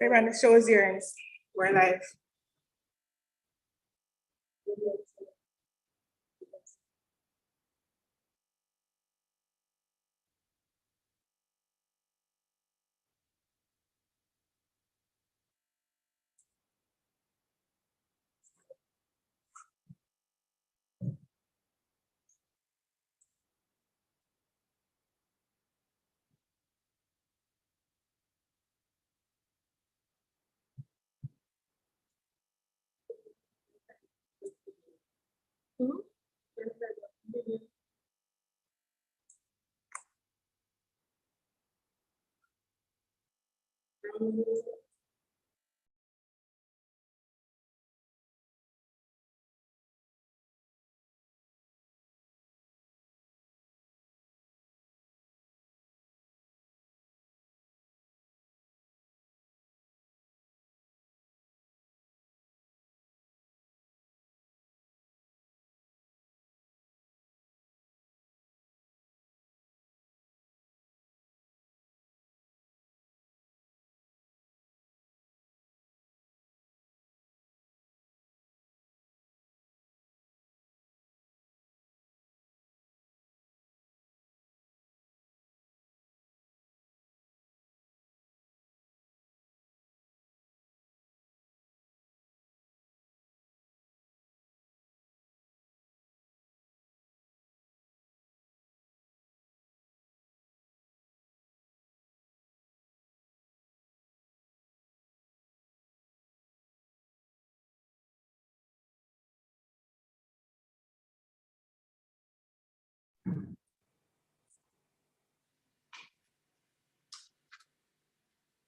Everyone, the show is yours. We're live.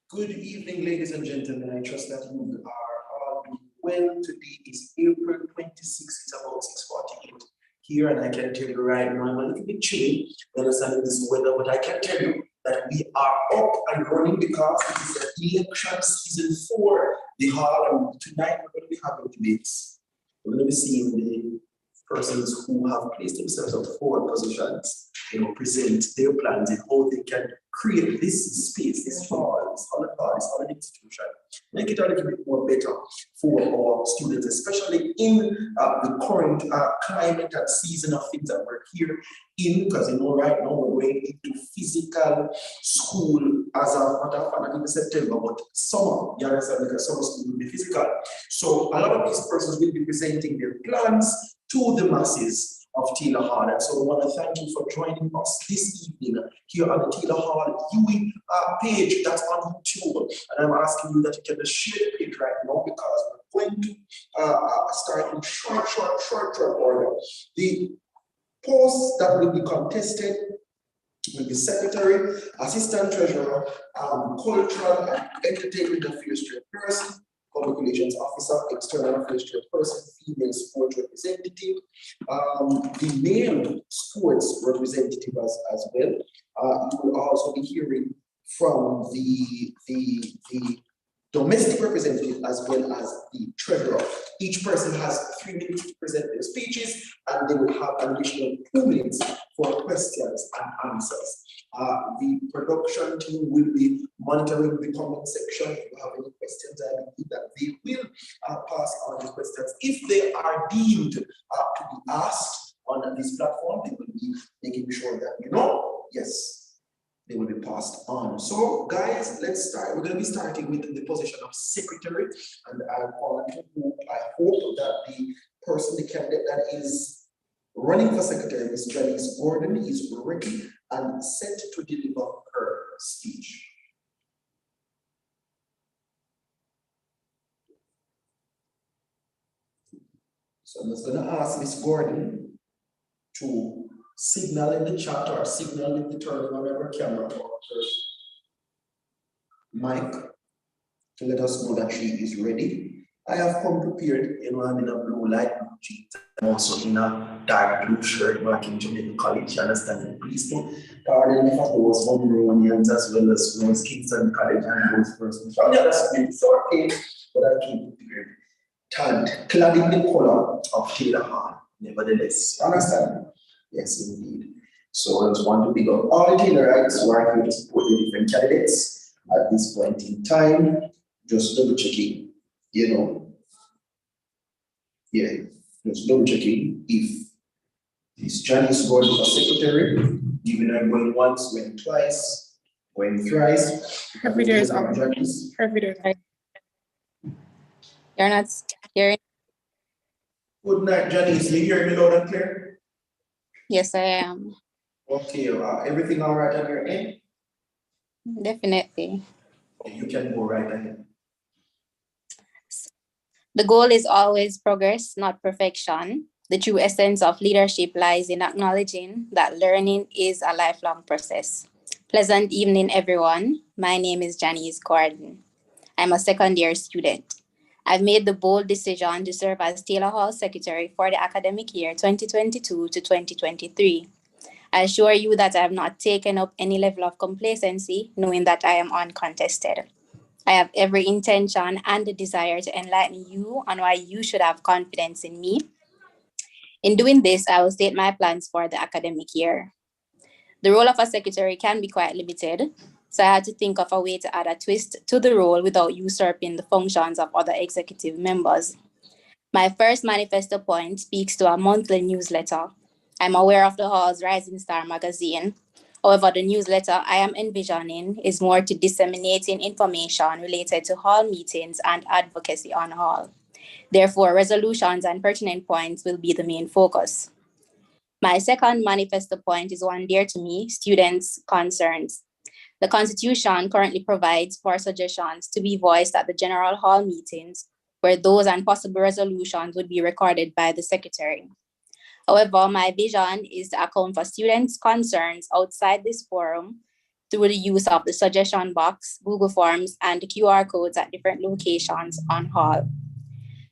Good evening, ladies and gentlemen. I trust that you are all doing well. Today is April 26th. It's about 6:48 here, and I can tell you right now, I'm a little bit chilly understanding this weather, but I can tell you that we are up and running because it is the election season for the hall, and tonight we're going to be having debates. We're going to be seeing the persons who have placed themselves at forward positions, present their plans and how they can create this space, this hall, this hall institution, make it a little bit more better for our students, especially in the current climate and season of things that we're here in, because right now we're going into physical school as a matter of fact, not even September, but summer, you understand, because summer school will be physical. So a lot of these persons will be presenting their plans to the masses of Taylor Hall. And so I want to thank you for joining us this evening here on the Taylor Hall viewing page that's on YouTube. And I'm asking you that you can just share the page right now because we're going to start in short order. The posts that will be contested will be Secretary, Assistant Treasurer, Cultural and Entertainment Affairs Chairperson, Public Relations Officer, External Affairs Chairperson, Female Sports Representative, the male sports representative as well. You will also be hearing from the domestic representative as well as the treasurer. Each person has 3 minutes to present their speeches, and they will have an additional 2 minutes for questions and answers. The production team will be monitoring the comment section. If you have any questions, I believe that they will pass on the questions. If they are deemed to be asked on this platform, they will be making sure that yes, they will be passed on. So guys, let's start. We're going to be starting with the position of secretary, and I hope that the person, the candidate that is running for secretary, Ms. Janice Gordon, is ready and set to deliver her speech. So I'm just going to ask Ms. Gordon to signal in the chat or signal in the turning on her camera or her mic to let us know that she is ready. I have come prepared, I'm in a blue light blue jeans. I'm also in a dark blue shirt marking Jamaica College. You understand? Please put pardon if I was Monroeans as well as those Kingston College and those persons from the other side. So okay, but I came prepared. Clad in the color of Taylor Hall, nevertheless. You understand? Yes, indeed. So I just want to pick up all the Taylorites who are here to support the different candidates at this point in time. Just double checking, you know. Yeah, just double checking if this Chinese board for secretary, given I'm going once, went twice, went thrice. Her video is on. Janice. Her video. You're not hearing? Good night, Janice. You hear me loud and clear? Yes, I am. Okay, everything all right on your end? Definitely. Okay, you can go right ahead. The goal is always progress, not perfection. The true essence of leadership lies in acknowledging that learning is a lifelong process. Pleasant evening, everyone. My name is Janice Gordon. I'm a second-year student. I've made the bold decision to serve as Taylor Hall Secretary for the academic year 2022 to 2023. I assure you that I have not taken up any level of complacency, knowing that I am uncontested. I have every intention and the desire to enlighten you on why you should have confidence in me. In doing this, I will state my plans for the academic year. The role of a secretary can be quite limited, so I had to think of a way to add a twist to the role without usurping the functions of other executive members. My first manifesto point speaks to a monthly newsletter. I'm aware of the Hall's Rising Star magazine. However, the newsletter I am envisioning is more to disseminating information related to Hall meetings and advocacy on Hall. Therefore, resolutions and pertinent points will be the main focus. My second manifesto point is one dear to me, students' concerns. The Constitution currently provides for suggestions to be voiced at the General Hall meetings, where those and possible resolutions would be recorded by the Secretary. However, my vision is to account for students' concerns outside this forum through the use of the suggestion box, Google Forms, and the QR codes at different locations on Hall.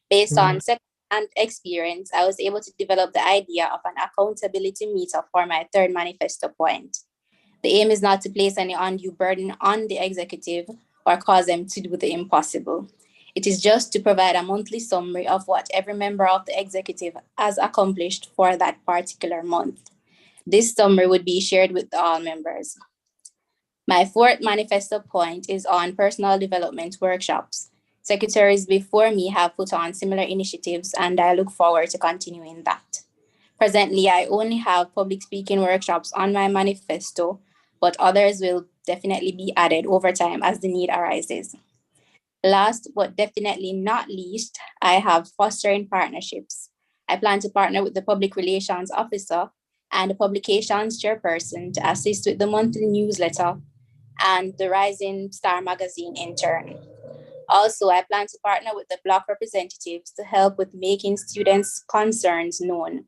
Based on second-hand experience, I was able to develop the idea of an accountability meter for my third manifesto point. The aim is not to place any undue burden on the executive or cause them to do the impossible. It is just to provide a monthly summary of what every member of the executive has accomplished for that particular month. This summary would be shared with all members. My fourth manifesto point is on personal development workshops. Secretaries before me have put on similar initiatives, and I look forward to continuing that. Presently, I only have public speaking workshops on my manifesto, but others will definitely be added over time as the need arises. Last but definitely not least, I have fostering partnerships. I plan to partner with the public relations officer and the publications chairperson to assist with the monthly newsletter and the Rising Star magazine in turn. Also, I plan to partner with the block representatives to help with making students' concerns known.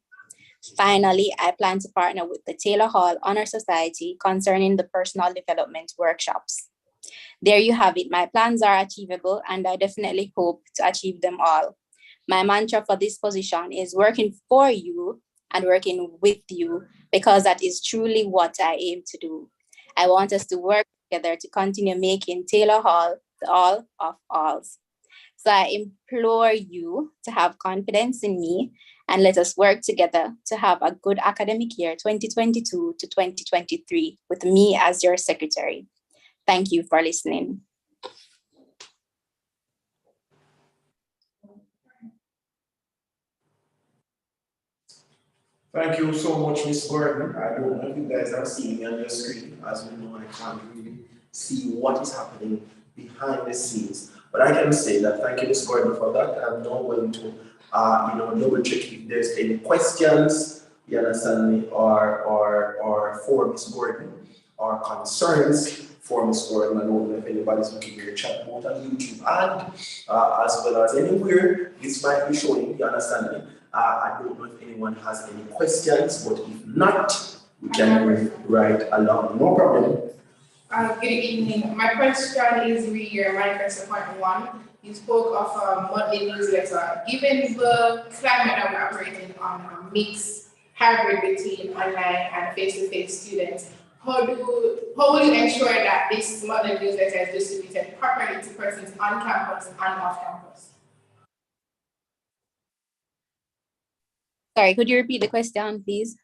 Finally, I plan to partner with the Taylor Hall Honor Society concerning the personal development workshops. There you have it. My plans are achievable, and I definitely hope to achieve them all. My mantra for this position is working for you and working with you, because that is truly what I aim to do. I want us to work together to continue making Taylor Hall the all of alls. So I implore you to have confidence in me, and let us work together to have a good academic year 2022 to 2023 with me as your secretary. Thank you for listening. Thank you so much, Miss Gordon. I don't know if you guys are seeing me on your screen. As you know, I can't really see what is happening behind the scenes. But I can say that thank you, Miss Gordon, for that. I'm now going to, double check if there's any questions, you understand me, or for Miss Gordon, or concerns for Miss Gordon. I don't know if anybody's looking at your chat board on YouTube, and as well as anywhere this might be showing, you understand me. I don't know if anyone has any questions, but if not, we can move right along. No problem. Good evening. My question is read your manifesto point one. You spoke of a monthly newsletter. Given the climate that we're operating on, a mixed hybrid between online and face-to-face students, how will you ensure that this monthly newsletter is distributed properly to persons on campus and off campus? Sorry, could you repeat the question, please?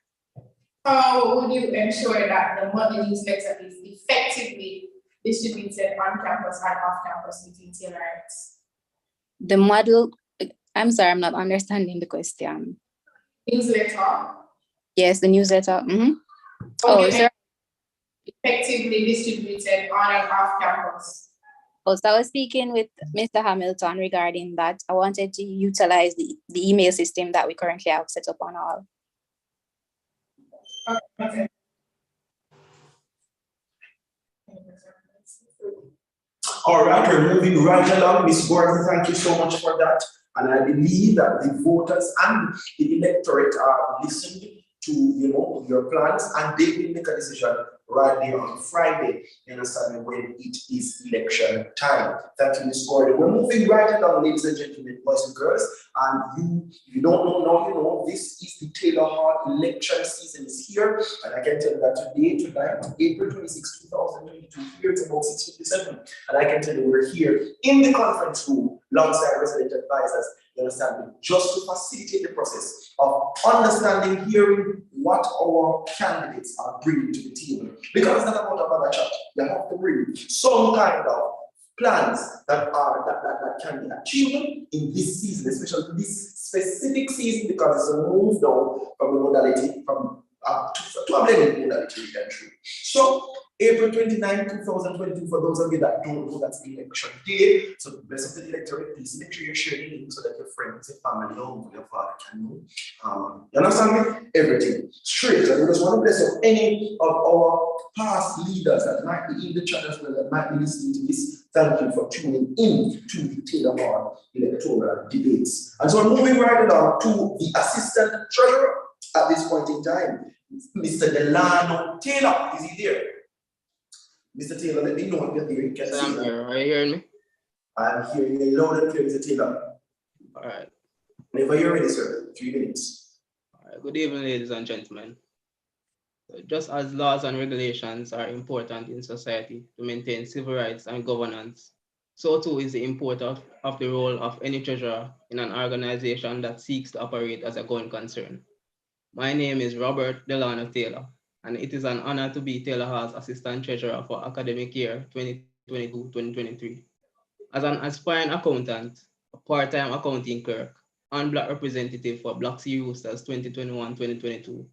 How would you ensure that the monthly newsletter is effectively distributed on campus and off campus between tailors? The model, I'm sorry, I'm not understanding the question. Newsletter. Yes, the newsletter. Oh, sir. Effectively distributed on and off campus. So I was speaking with Mr. Hamilton regarding that. I wanted to utilize the email system that we currently have set up on all. Okay. All right, we're moving right along. Ms. Gordon, thank you so much for that. And I believe that the voters and the electorate are listening to your plans, and they will make a decision right there on Friday, you understand, when it is election time. Thank you, Ms. Gordon. We're moving right along, ladies and gentlemen, boys and girls. And you don't know now, you know, this is the Taylor Hall election season is here. And I can tell you that tonight, April 26, 2022, here it's about 6:57. And I can tell you we're here in the conference room alongside resident advisors, you understand, just to facilitate the process of understanding, hearing what our candidates are bringing to the table. Because it's not about a bag of chat. You have to bring some kind of plans that can be achievable in this season, especially this specific season, because it's a move down from the modality from to a blended modality entry. So April 29, 2022, for those of you that don't know, that's the election day. So the rest of the electorate, please make sure you share the link so that your friends, your family, your father can know. You understand me? Everything straight. And we just want to bless up any of our past leaders that might be in the chat as well, that might be listening to this. Thank you for tuning in to the Taylor Hall electoral debates. And so I'm moving right along to the assistant treasurer at this point in time, Mr. Delano Taylor. Is he there? Mr. Taylor, let me know if you're here. You can see I'm here. Are you hearing me? I'm hearing you loud and clear, Mr. Taylor. All right. Whenever you're ready, sir, 3 minutes. All right. Good evening, ladies and gentlemen. Just as laws and regulations are important in society to maintain civil rights and governance, so too is the importance of the role of any treasurer in an organization that seeks to operate as a going concern. My name is Robert Delano Taylor, and it is an honor to be Taylor Hall's Assistant Treasurer for academic year 2022-2023. As an aspiring accountant, a part-time accounting clerk, and Black representative for Black Sea Roosters 2021-2022,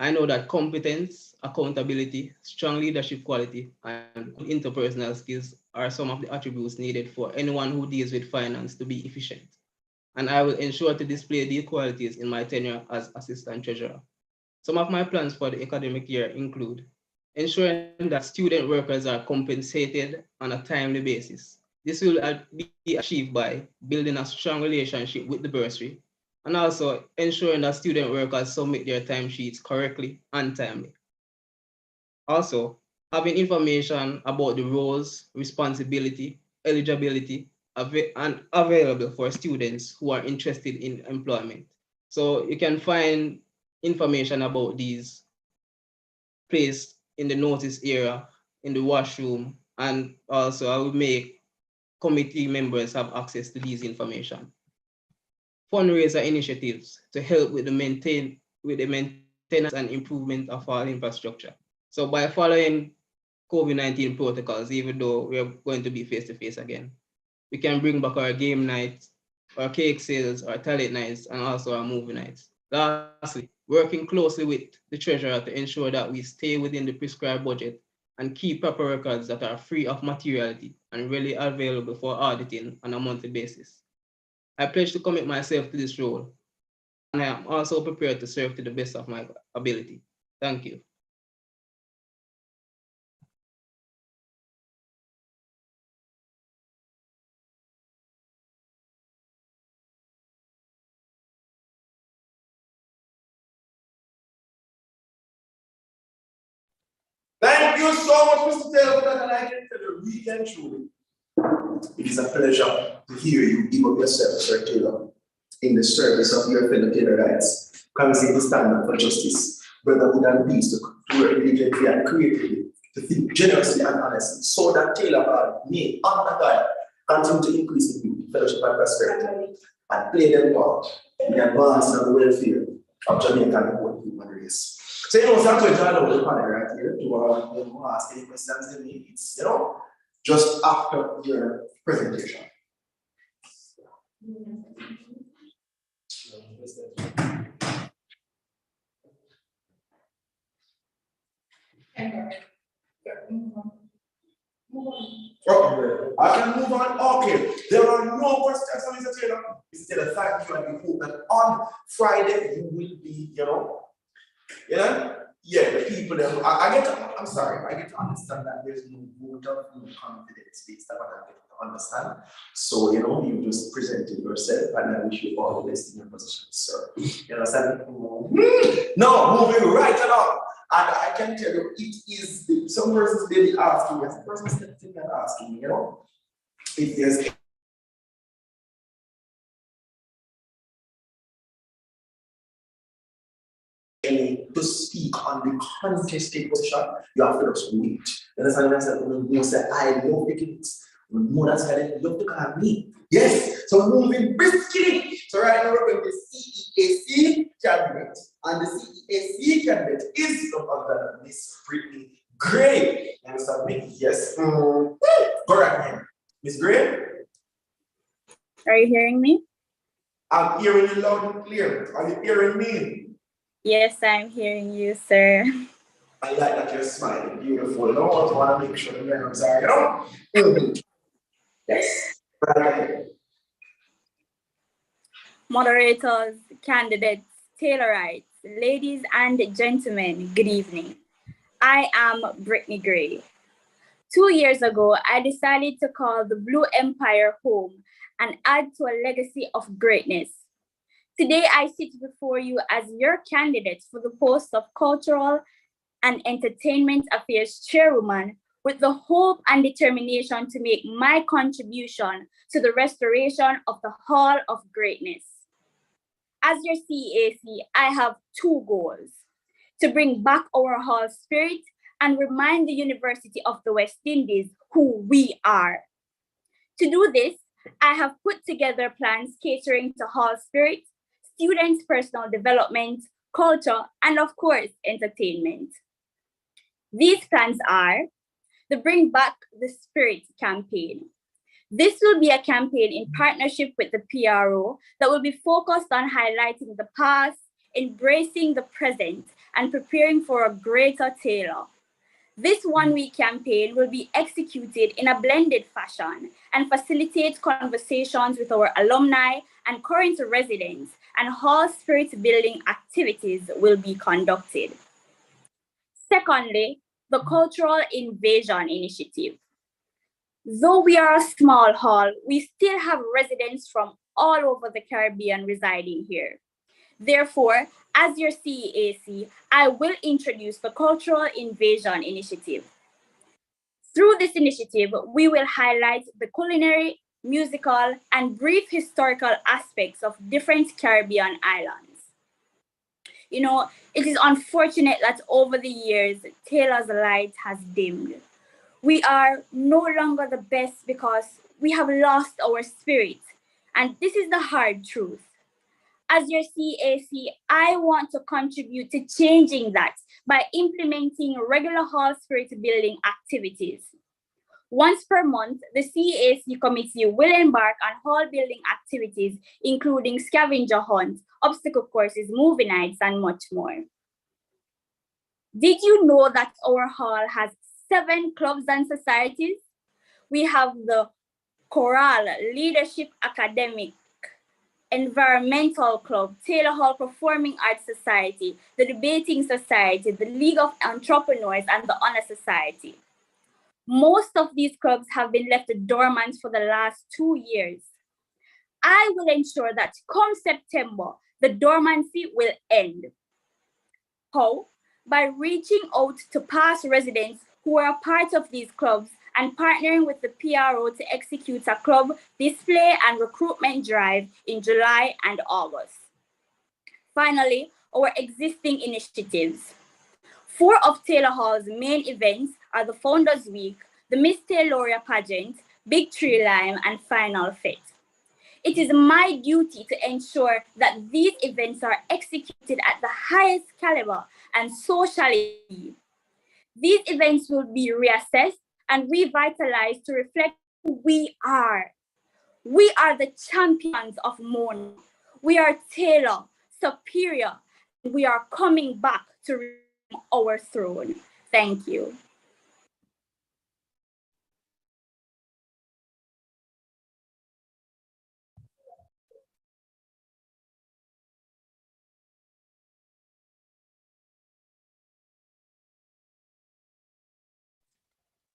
I know that competence, accountability, strong leadership quality, and good interpersonal skills are some of the attributes needed for anyone who deals with finance to be efficient. And I will ensure to display these qualities in my tenure as Assistant Treasurer. Some of my plans for the academic year include ensuring that student workers are compensated on a timely basis. This will be achieved by building a strong relationship with the bursary, and also ensuring that student workers submit their timesheets correctly and timely. Also, having information about the roles, responsibility, eligibility, and available for students who are interested in employment. So you can find information about these placed in the notice area, in the washroom, and also I will make committee members have access to these information. Fundraiser initiatives to help with the maintenance and improvement of our infrastructure. So by following COVID-19 protocols, even though we are going to be face-to-face again, we can bring back our game nights, our cake sales, our talent nights, and also our movie nights. Lastly, working closely with the treasurer to ensure that we stay within the prescribed budget and keep proper records that are free of materiality and readily available for auditing on a monthly basis. I pledge to commit myself to this role, and I am also prepared to serve to the best of my ability. Thank you. Thank you so much, Mr. Taylor, for that, and I can tell you, really and truly, it is a pleasure to hear you give up yourself, Sir Taylor, in the service of your fellow Taylorites, considering the standard for justice, brotherhood, and peace, to work diligently and creatively, to think generously and honestly, so that Taylor Hall may, under God, continue to increase in beauty, fellowship, and prosperity, and play their part in the advancement and welfare of Jamaica and the whole human race. So, you know, that's what I know the panel right here to ask any questions they need. It's, you know, just after your presentation. Okay, I can move on. Okay, there are no questions on Mr. Taylor. Mr. Taylor, thank you, and we hope that on Friday you will be, you know, yeah, the people that I'm sorry, I get to understand that there's no vote of no confidence based on what I get to understand. So, you know, you just presented yourself, and I wish you all the best in your position, sir. You understand? No, moving right along. And I can tell you, it is some persons may be asking, as the person sitting and asking, you know, if there's any to speak on the contested position, you have to just wait. You understand what I said? When you say, I love the kids, more that's why they love to call me. Yes, so moving briskly. So right now we're going to CEAC candidate, and the CEAC candidate is none other than Miss Brittany Gray. You understand me? Yes. Go right ahead. Miss Gray? Are you hearing me? I'm hearing you loud and clear. Are you hearing me? Yes, I'm hearing you, sir. I like that you're smiling. Beautiful. No one want to make sure the nerves are, you know? Yes. Right ahead. Moderators, candidates, Taylorites, ladies and gentlemen, good evening. I am Brittany Gray. 2 years ago, I decided to call the Blue Empire home and add to a legacy of greatness. Today, I sit before you as your candidate for the post of Cultural and Entertainment Affairs Chairwoman with the hope and determination to make my contribution to the restoration of the Hall of Greatness. As your CAC, I have two goals: to bring back our hall spirit and remind the University of the West Indies who we are. To do this, I have put together plans catering to hall spirit, students' personal development, culture, and of course, entertainment. These plans are the Bring Back the Spirit campaign. This will be a campaign in partnership with the PRO that will be focused on highlighting the past, embracing the present, and preparing for a greater Taylor. This one-week campaign will be executed in a blended fashion and facilitate conversations with our alumni and current residents, and hall spirit building activities will be conducted. Secondly, the Cultural Invasion Initiative. Though we are a small hall, we still have residents from all over the Caribbean residing here. Therefore, as your CEAC, I will introduce the Cultural Invasion Initiative. Through this initiative, we will highlight the culinary, musical, and brief historical aspects of different Caribbean islands. You know, it is unfortunate that over the years, Taylor's light has dimmed. We are no longer the best because we have lost our spirit, and this is the hard truth. As your CAC, I want to contribute to changing that by implementing regular hall spirit building activities. Once per month, the CAC committee will embark on hall building activities, including scavenger hunts, obstacle courses, movie nights, and much more. Did you know that our hall has 7 clubs and societies? We have the Choral, Leadership Academic, Environmental Club, Taylor Hall Performing Arts Society, the Debating Society, the League of Entrepreneurs, and the Honor Society. Most of these clubs have been left dormant for the last 2 years. I will ensure that come September, the dormancy will end. How? By reaching out to past residents who are a part of these clubs and partnering with the PRO to execute a club display and recruitment drive in July and August. Finally, our existing initiatives. 4 of Taylor Hall's main events are the Founders Week, the Miss Tayloria pageant, Big Tree Lime, and Final Fit. It is my duty to ensure that these events are executed at the highest caliber and socially. These events will be reassessed and revitalized to reflect who we are. We are the champions of Mona. We are Taylor, superior, and we are coming back to reclaim our throne. Thank you.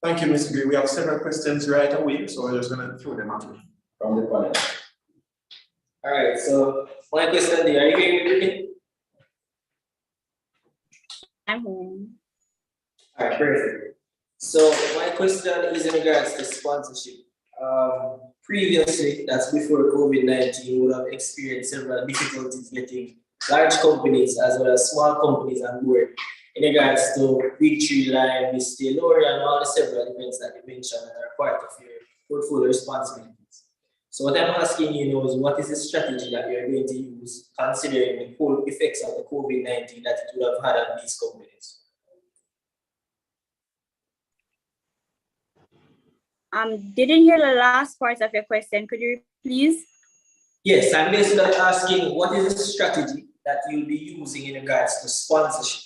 Thank you, Mr. Gray. We have several questions right away, so we're just going to throw them at you from the panel. All right, so my question, are you hearing me? I'm home. All right, perfect. So my question is in regards to sponsorship. Previously, that's before COVID-19, you would have experienced several difficulties getting large companies as well as small companies on board in regards to Victory Live, Miss Taylor, and all the several events that you mentioned that are part of your portfolio responsibilities. So what I'm asking you now is what is the strategy that you're going to use considering the full effects of the COVID-19 that it would have had on these companies? Didn't hear the last part of your question. Could you please? Yes, I'm basically asking what is the strategy that you'll be using in regards to sponsorship?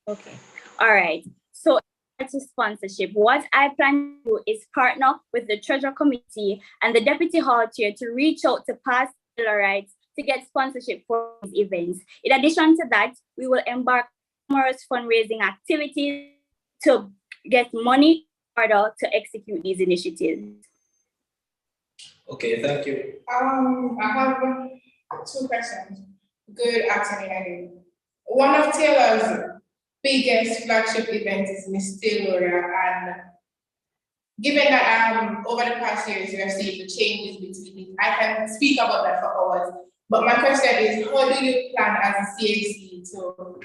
Okay. All right. So to sponsorship, what I plan to do is partner with the Treasury Committee and the Deputy Hall Chair to reach out to past rights to get sponsorship for these events. In addition to that, we will embark on numerous fundraising activities to get money in order to execute these initiatives. Okay, thank you. I have 2 questions. Good afternoon again. One of Taylor's biggest flagship events is Miss Taylor, and given that over the past years we have seen the changes between, I can speak about that for hours. But my question is, how do you plan as a CAC to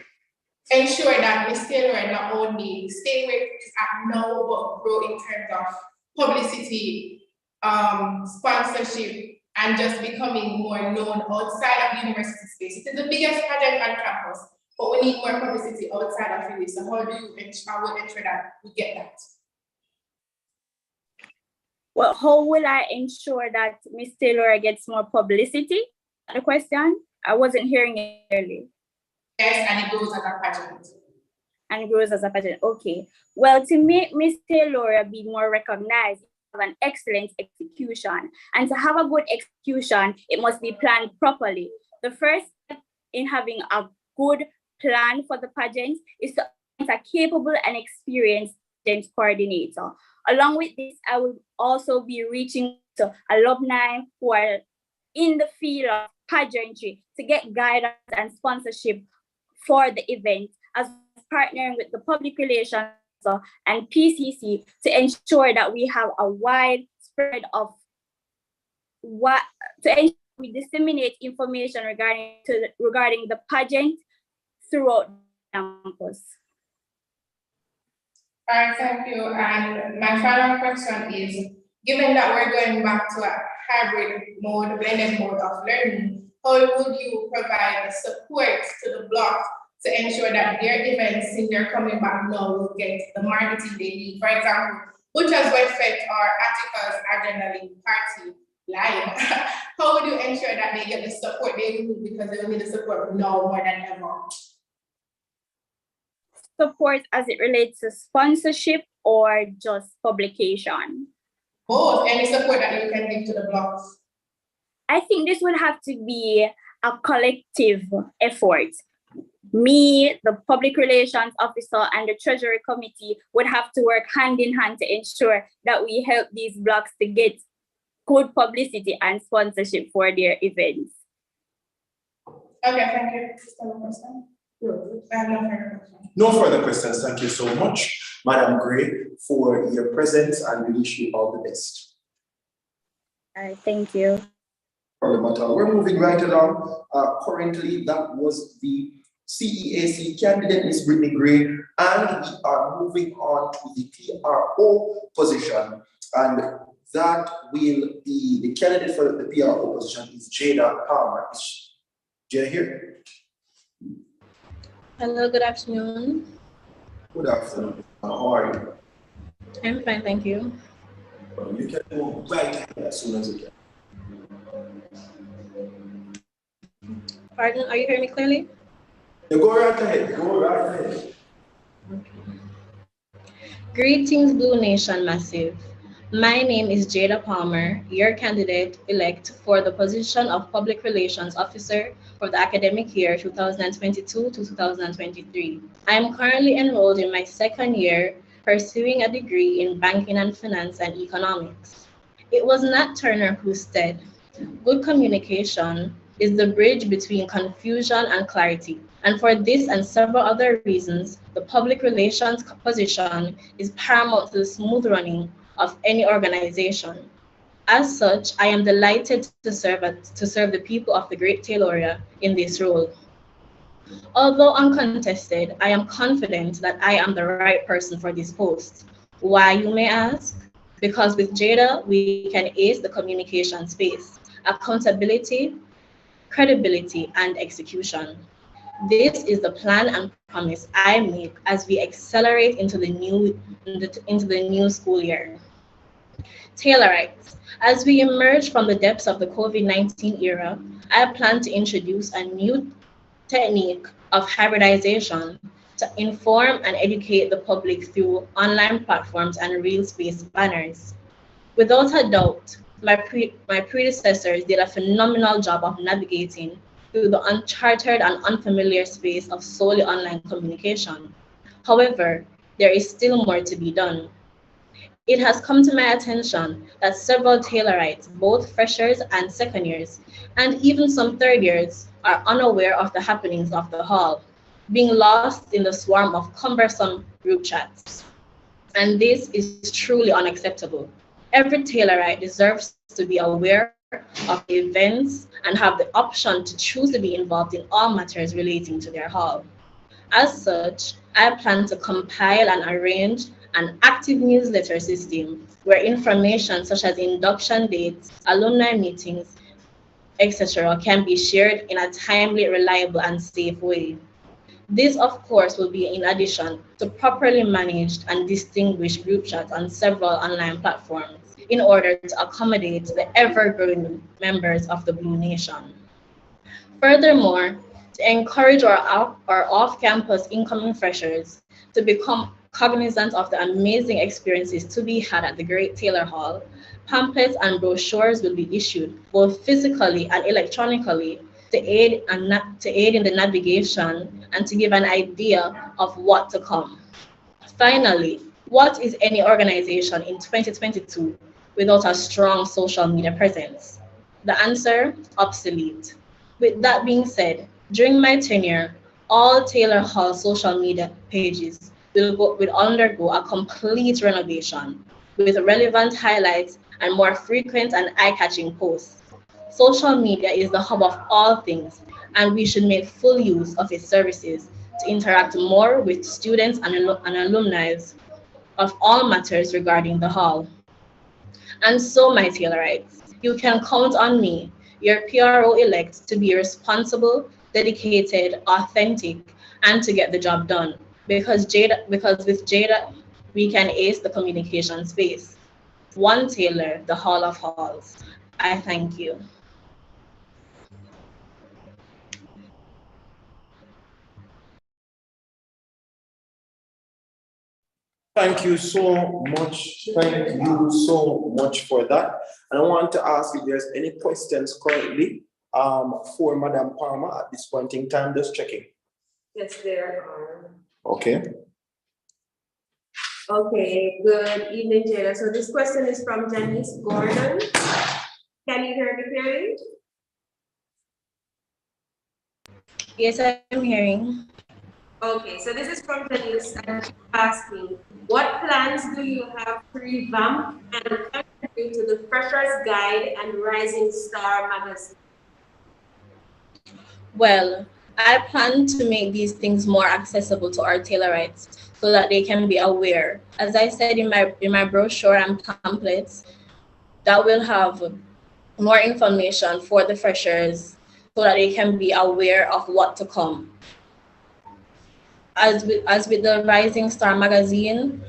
ensure that Miss Taylor not only stay where it is at now, but grow in terms of publicity, sponsorship, and just becoming more known outside of the university space? It is the biggest project on campus, but we need more publicity outside of it. So how do you ensure that we get that? Well, how will I ensure that Miss Taylor gets more publicity? The question? I wasn't hearing it clearly. Yes, and it grows as a pageant. And grows as a pageant. Okay. Well, to make Miss Taylor be more recognized, have an excellent execution. And to have a good execution, it must be planned properly. The first step in having a good plan for the pageant is to appoint a capable and experienced pageant coordinator. Along with this, I will also be reaching to alumni who are in the field of pageantry to get guidance and sponsorship for the event, as well as partnering with the public relations and PCC to ensure that we have a wide spread of to ensure we disseminate information regarding the pageant throughout the campus. All right, thank you. And my final question is, given that we're going back to a hybrid mode, blended mode of learning, how would you provide support to the block to ensure that their events, since they're coming back now, will get the marketing they need? For example, Butcher's website or articles are generally party live. How would you ensure that they get the support they need, because they will need the support now more than ever? Support as it relates to sponsorship or just publication? Both, any support that you can give to the blogs. I think this would have to be a collective effort. Me, the public relations officer, and the Treasury Committee would have to work hand in hand to ensure that we help these blogs to get good publicity and sponsorship for their events. Okay, thank you. I have no further questions. No further questions. Thank you so much, Madam Gray, for your presence, and we wish you all the best. All right, thank you. We're moving right along. Currently, that was the CEAC candidate, Ms. Brittany Gray, and we are moving on to the PRO position. And that will be the candidate for the PRO position is Jada Palmer. Is Jada here? Hello, good afternoon. Good afternoon. How are you? I'm fine, thank you. You can go right ahead as soon as you can. Pardon, are you hearing me clearly? You go right ahead. Go right ahead. Greetings, Blue Nation Massive. My name is Jada Palmer, your candidate-elect for the position of Public Relations Officer for the academic year 2022 to 2023. I am currently enrolled in my second year pursuing a degree in Banking and Finance and Economics. It was Nat Turner who said, "Good communication is the bridge between confusion and clarity." And for this and several other reasons, the public relations position is paramount to the smooth running of any organization. As such, I am delighted to serve the people of the Great Tayloria in this role. Although uncontested, I am confident that I am the right person for this post. Why, you may ask? Because with Jada, we can ace the communication space, accountability, credibility, and execution. This is the plan and promise I make as we accelerate into the new school year. Taylorites, as we emerge from the depths of the COVID-19 era, I plan to introduce a new technique of hybridization to inform and educate the public through online platforms and real space banners. Without a doubt, my predecessors did a phenomenal job of navigating through the uncharted and unfamiliar space of solely online communication. However, there is still more to be done. It has come to my attention that several Taylorites, both freshers and second years, and even some third years, are unaware of the happenings of the hall, being lost in the swarm of cumbersome group chats. And this is truly unacceptable. Every Taylorite deserves to be aware of the events and have the option to choose to be involved in all matters relating to their hall. As such, I plan to compile and arrange an active newsletter system where information such as induction dates, alumni meetings, etc. can be shared in a timely, reliable, and safe way. This, of course, will be in addition to properly managed and distinguished group chats on several online platforms in order to accommodate the ever-growing members of the Blue Nation. Furthermore, to encourage our off-campus incoming freshers to become cognizant of the amazing experiences to be had at the Great Taylor Hall, pamphlets and brochures will be issued both physically and electronically to aid in the navigation and to give an idea of what to come. Finally, what is any organization in 2022 without a strong social media presence? The answer, obsolete. With that being said, during my tenure, all Taylor Hall social media pages will undergo a complete renovation with relevant highlights and more frequent and eye-catching posts. Social media is the hub of all things, and we should make full use of its services to interact more with students and alumni of all matters regarding the hall. And so, my Taylorites, you can count on me, your PRO-elect, to be responsible, dedicated, authentic, and to get the job done. Because with Jada, we can ace the communication space. One Taylor, the Hall of Halls. I thank you. Thank you so much. Thank you so much for that. And I want to ask if there's any questions currently for Madam Palmer at this point in time. Just checking. Yes, there are. Okay. Okay, good evening, Jada. So this question is from Janice Gordon. Can you hear me clearly? Yes, I'm hearing. Okay, so this is from Janice, and she's asking, what plans do you have to revamp and contribute to the Freshers Guide and Rising Star magazine? Well, I plan to make these things more accessible to our Taylorites so that they can be aware. As I said in my brochure and pamphlets, that will have more information for the freshers so that they can be aware of what to come. As with the Rising Star magazine,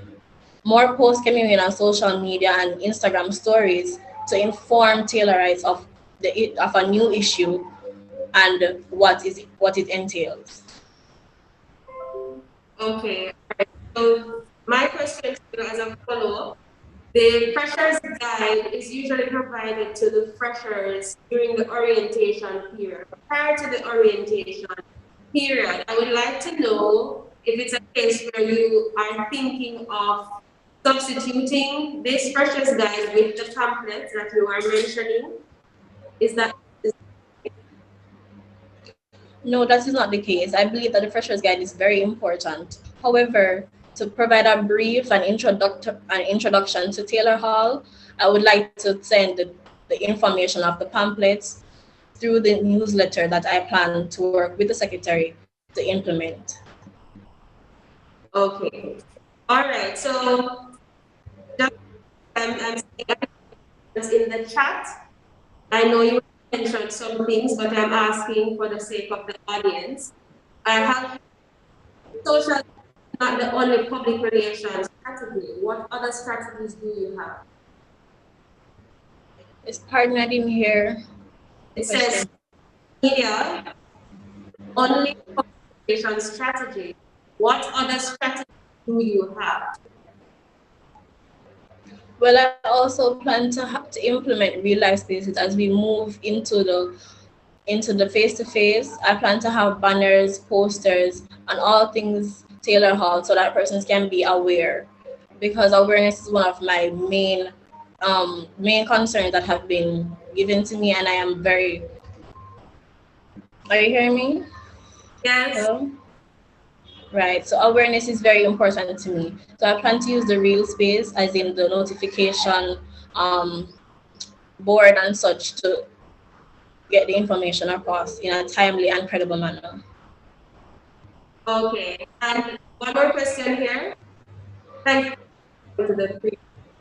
more posts coming in on social media and Instagram stories to inform Taylorites of a new issue and what it entails. Okay. So my question to you as a follow-up, the freshers guide is usually provided to the freshers during the orientation period. Prior to the orientation period, I would like to know if it's a case where you are thinking of substituting this freshers guide with the pamphlets that you are mentioning. Is that No, that is not the case. I believe that the Freshers Guide is very important. However, to provide a brief and introduction to Taylor Hall, I would like to send the information of the pamphlets through the newsletter that I plan to work with the secretary to implement. okay? All right. So just, I'm saying in the chat. I know you mentioned some things, but I'm asking for the sake of the audience. I have social not the only public relations strategy. What other strategies do you have? Pardon, I didn't hear the It says question. media only public relations strategy. What other strategies do you have? Well, I also plan to implement real life spaces as we move into the face-to-face. I plan to have banners, posters, and all things Taylor Hall so that persons can be aware, because awareness is one of my main concerns that have been given to me, and I am very. Are you hearing me? Yes. Hello? Right. So awareness is very important to me. So I plan to use the real space, as in the notification board and such, to get the information across in a timely and credible manner. Okay. And one more question here. Thank you to the pre,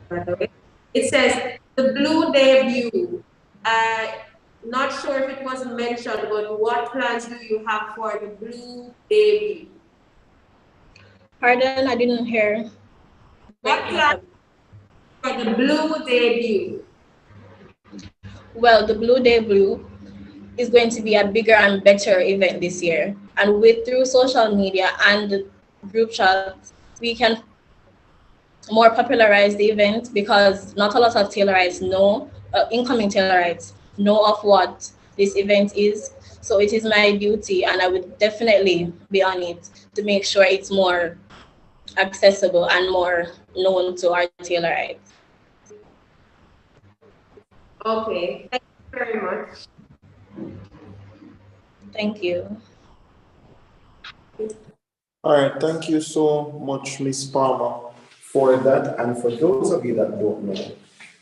by the way. It says the blue debut. Not sure if it was mentioned, but what plans do you have for the blue debut? Pardon, I didn't hear. What plans for the blue debut? Well, the Blue Day Blue is going to be a bigger and better event this year. And through social media and group chats, we can more popularize the event, because not a lot of Taylorites know, incoming Taylorites know of what this event is. So it is my duty, and I would definitely be on it to make sure it's more accessible and more known to our Taylorites. Okay, thank you very much. Thank you. All right, thank you so much, Miss Palmer, for that. And for those of you that don't know,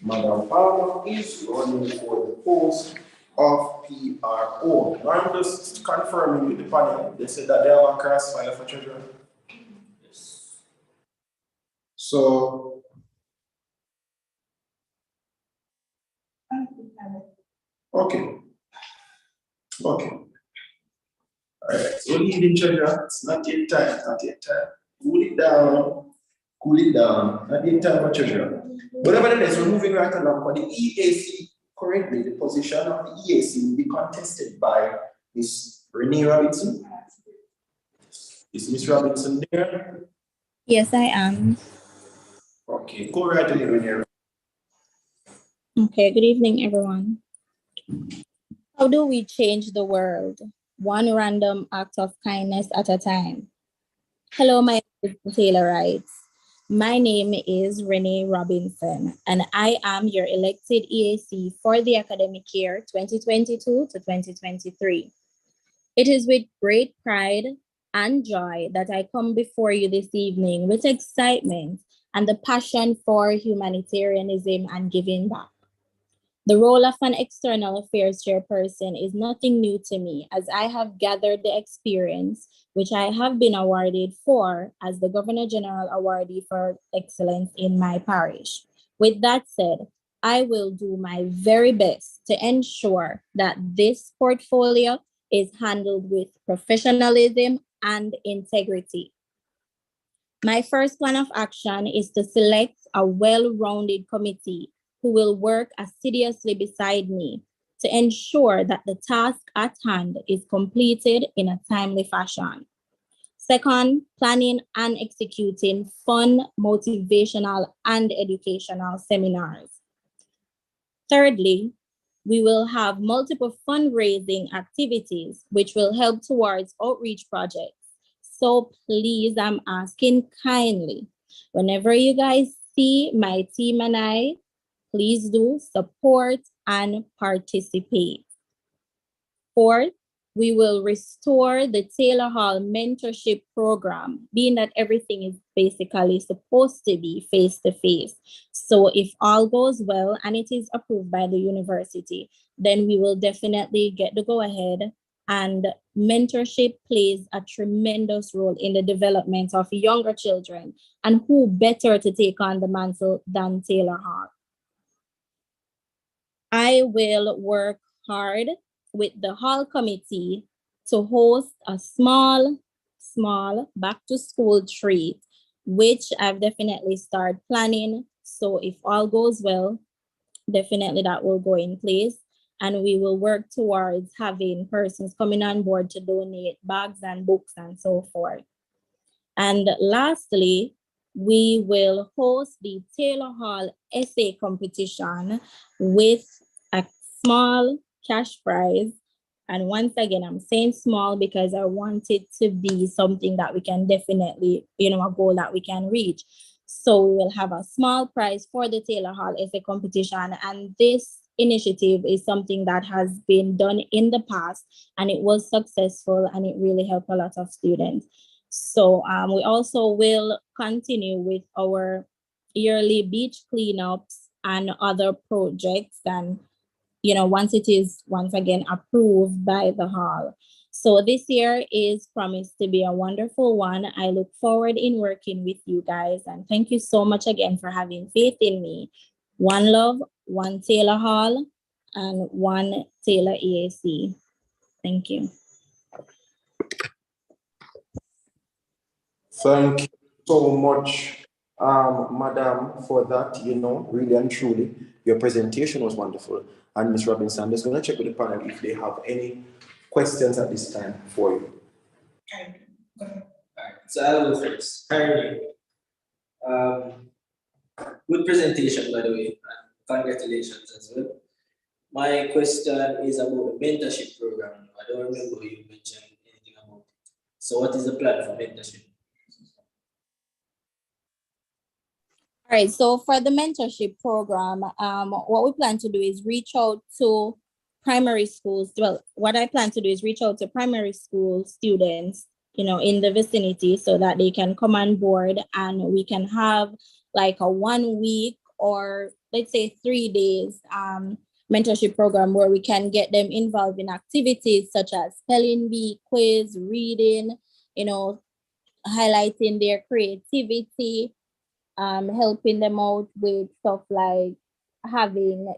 Madam Palmer is running for the post of PRO. Now I'm just confirming with the panel. They said that they have a crossfire for treasurer. Yes. So, okay. Okay. All right, so leading treasurer, it's not yet time, it's not yet time. Cool it down, cool it down, not yet time for treasurer. But nevertheless, we're moving right along for the EAC. Currently, the position of the EAC will be contested by Miss Renee Robinson. Is Miss Robinson there? Yes, I am. Okay, go right ahead, Renee. Okay, good evening, everyone. How do we change the world? One random act of kindness at a time. Hello, my Taylorites. My name is Renee Robinson, and I am your elected EAC for the academic year 2022 to 2023. It is with great pride and joy that I come before you this evening with excitement and the passion for humanitarianism and giving back. The role of an external affairs chairperson is nothing new to me, as I have gathered the experience which I have been awarded for as the Governor General Awardee for Excellence in my parish. With that said, I will do my very best to ensure that this portfolio is handled with professionalism and integrity. My first plan of action is to select a well-rounded committee who will work assiduously beside me to ensure that the task at hand is completed in a timely fashion. Second, planning and executing fun, motivational, and educational seminars. Thirdly, we will have multiple fundraising activities which will help towards outreach projects. So please, I'm asking kindly, whenever you guys see my team and I, please do support and participate. Fourth, we will restore the Taylor Hall Mentorship Program, being that everything is basically supposed to be face-to-face. So if all goes well and it is approved by the university, then we will definitely get the go-ahead. And mentorship plays a tremendous role in the development of younger children. And who better to take on the mantle than Taylor Hall? I will work hard with the hall committee to host a small back to school treat, which I've definitely started planning. So if all goes well, definitely that will go in place. And we will work towards having persons coming on board to donate bags and books and so forth. And lastly, we will host the Taylor Hall essay competition with a small cash prize. And once again, I'm saying small because I want it to be something that we can definitely, a goal that we can reach. So we will have a small prize for the Taylor Hall essay competition. And this initiative is something that has been done in the past, and it was successful, and it really helped a lot of students. So we also will continue with our yearly beach cleanups and other projects, and once it is once again approved by the hall. So this year is promised to be a wonderful one. I look forward in working with you guys, and thank you so much again for having faith in me. One love, one Taylor Hall, and one Taylor EAC. Thank you. Thank you so much, Madam, for that. Really and truly, your presentation was wonderful. And Ms. Robinson, I'm just going to check with the panel if they have any questions at this time for you. Alright, so I'll go first. Harry, good presentation, by the way, and congratulations as well. My question is about the mentorship program. I don't remember you mentioned anything about it. So what is the plan for mentorship? All right, so for the mentorship program, what we plan to do is reach out to primary schools. Well, what I plan to do is reach out to primary school students, in the vicinity, so that they can come on board and we can have like a 1 week or let's say 3 days mentorship program where we can get them involved in activities such as spelling bee, quiz, reading, highlighting their creativity, helping them out with stuff like having,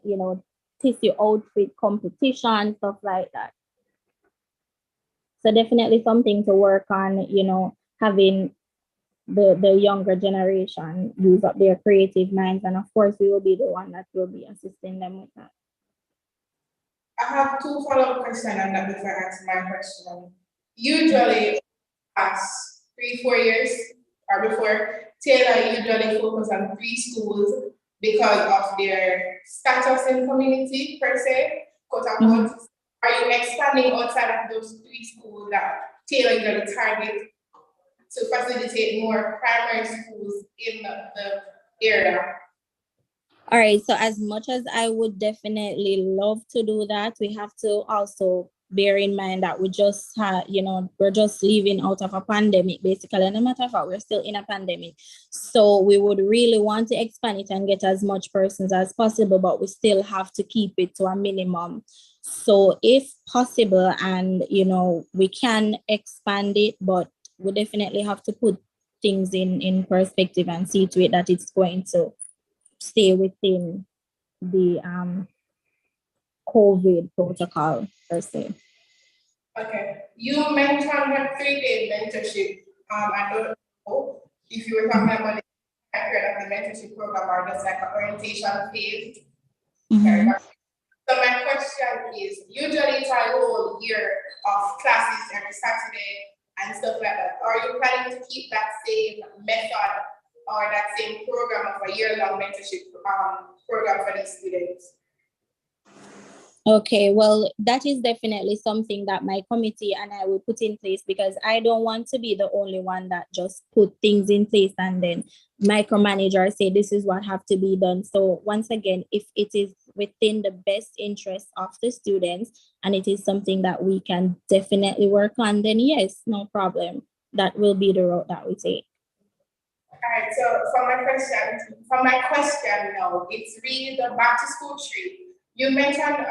tissue outfit competition, stuff like that. So definitely something to work on, having the younger generation use up their creative minds. And of course, we will be the one that will be assisting them with that. I have 2 follow-up questions on that before I answer my question. Usually, past 3-4 years or before, Taylor usually focus on preschools because of their status in community per se, quote unquote. Are you expanding outside of those preschools that Taylor usually target to facilitate more primary schools in the area? All right, so as much as I would definitely love to do that, we have to also bear in mind that we just had, we're just living out of a pandemic, basically. And no matter of fact, we're still in a pandemic. So we would really want to expand it and get as much persons as possible, but we still have to keep it to a minimum. So if possible, and, we can expand it, but we definitely have to put things in perspective and see to it that it's going to stay within the COVID protocol per se. Okay, you mentioned a 3-day mentorship. I don't know if you were talking about the period of the mentorship program or just like an orientation phase. Mhm. So my question is, usually it's a whole year of classes every Saturday and stuff like that. Are you planning to keep that same method or that same program of a year-long mentorship program for these students? Okay, well, that is definitely something that my committee and I will put in place, because I don't want to be the only one that just put things in place and then micromanager say this is what have to be done. So once again, if it is within the best interest of the students and it is something that we can definitely work on, then yes, no problem. That will be the route that we take. All right, so for my question now, it's really the back to school trip. You mentioned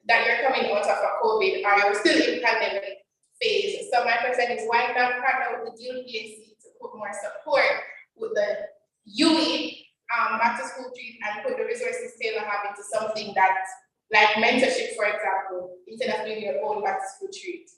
that you're coming out of a COVID, or you're still in pandemic phase. So my question is, why not partner with the UPAC to put more support with the UE back to school trip and put the resources Taylor have into something that's like mentorship, for example, instead of doing your own back to school trip?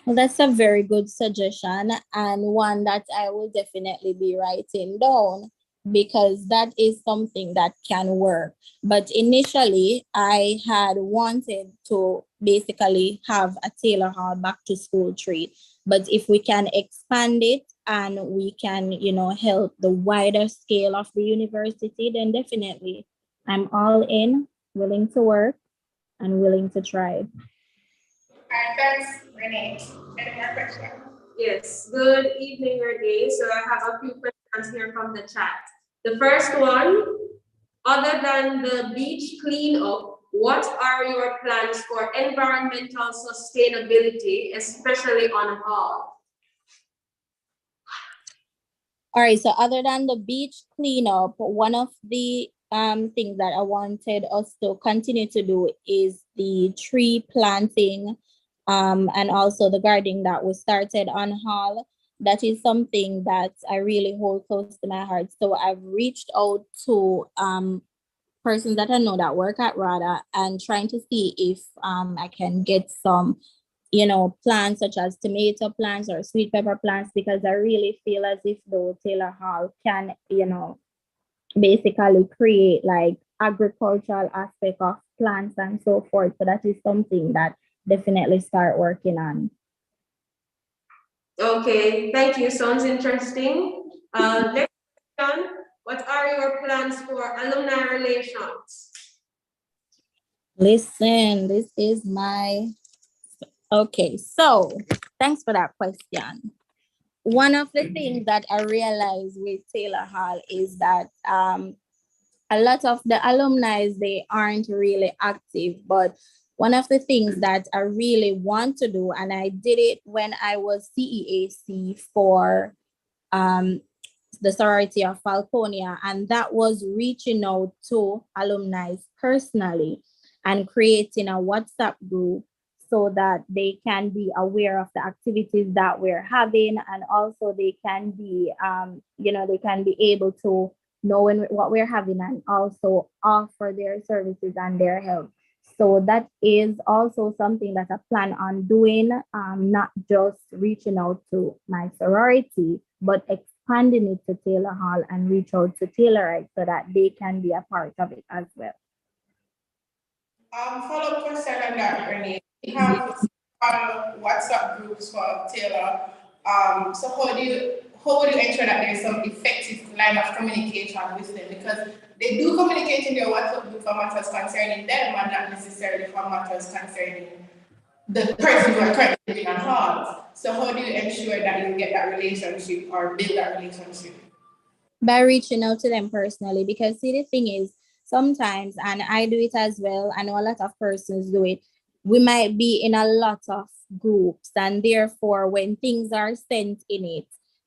Well, that's a very good suggestion, and one that I will definitely be writing down, because that is something that can work. But initially, I had wanted to basically have a Taylor Hall back to school treat. But if we can expand it and we can, help the wider scale of the university, then definitely I'm all in, willing to work and willing to try. Thanks, Renee. Any more questions? Yes, good evening, Renee. So I have a few questions here from the chat. The first one, other than the beach cleanup, what are your plans for environmental sustainability, especially on Hall? All right, so other than the beach cleanup, one of the things that I wanted us to continue to do is the tree planting and also the gardening that was started on Hall. That is something that I really hold close to my heart. So I've reached out to persons that I know that work at RADA and trying to see if I can get some plants such as tomato plants or sweet pepper plants, because I really feel as if though Taylor Hall can, basically create like agricultural aspect of plants and so forth. So that is something that definitely start working on. Okay, thank you. Sounds interesting. Next question, what are your plans for alumni relations? Listen, this is okay, so thanks for that question. One of the things that I realized with Taylor Hall is that a lot of the alumni, they aren't really active, but one of the things that I really want to do, and I did it when I was CEAC for the sorority of Falconia, and that was reaching out to alumni personally and creating a WhatsApp group so that they can be aware of the activities that we're having, and also they can be, they can be able to know what we're having and also offer their services and their help. So that is also something that I plan on doing, not just reaching out to my sorority, but expanding it to Taylor Hall and reach out to Taylorite so that they can be a part of it as well. Follow-up question on that, Renee. We have WhatsApp groups for Taylor. So how would you ensure that there's some effective line of communication with them? Because they do communicate in their WhatsApp group for matters concerning them and not necessarily for matters concerning the person who are currently living on Hall. So how do you ensure that you get that relationship or build that relationship? By reaching out to them personally, because see, the thing is, sometimes, and I do it as well, I know a lot of persons do it, we might be in a lot of groups, and therefore when things are sent in it,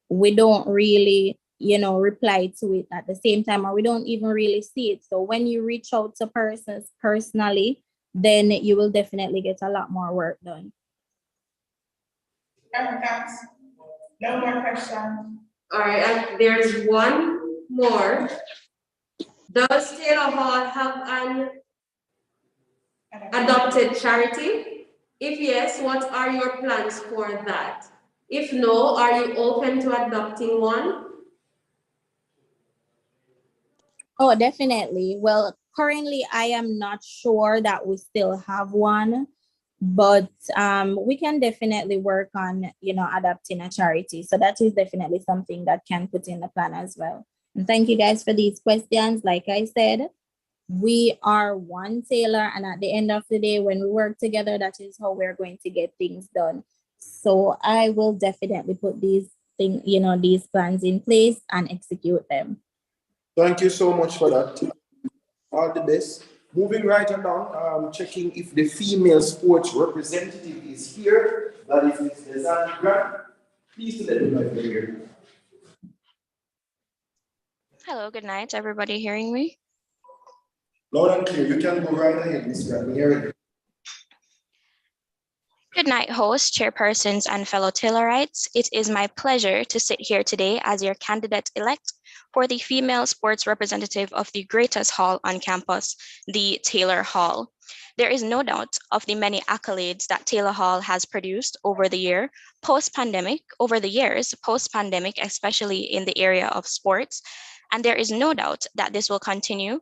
we don't really reply to it at the same time, or we don't even really see it. So when you reach out to persons personally, then you will definitely get a lot more work done. Thanks. No more questions. All right, there's one more. Does Taylor Hall have an adopted charity? If yes, what are your plans for that? If no, are you open to adopting one? Oh, definitely. Well, currently I am not sure that we still have one, but we can definitely work on, adopting a charity. So that is definitely something that can put in the plan as well. And thank you guys for these questions. Like I said, we are one Taylor, and at the end of the day, when we work together, that is how we're going to get things done. So I will definitely put these plans in place and execute them. Thank you so much for that. All the best. Moving right along, checking if the female sports representative is here. That is Ms. Desiree Grant. Please let me know if you're here. Hello, good night. Everybody hearing me? Loud and clear. You can go right ahead, Ms. Grant. We hear it. Good night, hosts, chairpersons, and fellow Taylorites. It is my pleasure to sit here today as your candidate-elect for the female sports representative of the greatest hall on campus, the Taylor Hall. There is no doubt of the many accolades that Taylor Hall has produced over the years, post-pandemic, especially in the area of sports, and there is no doubt that this will continue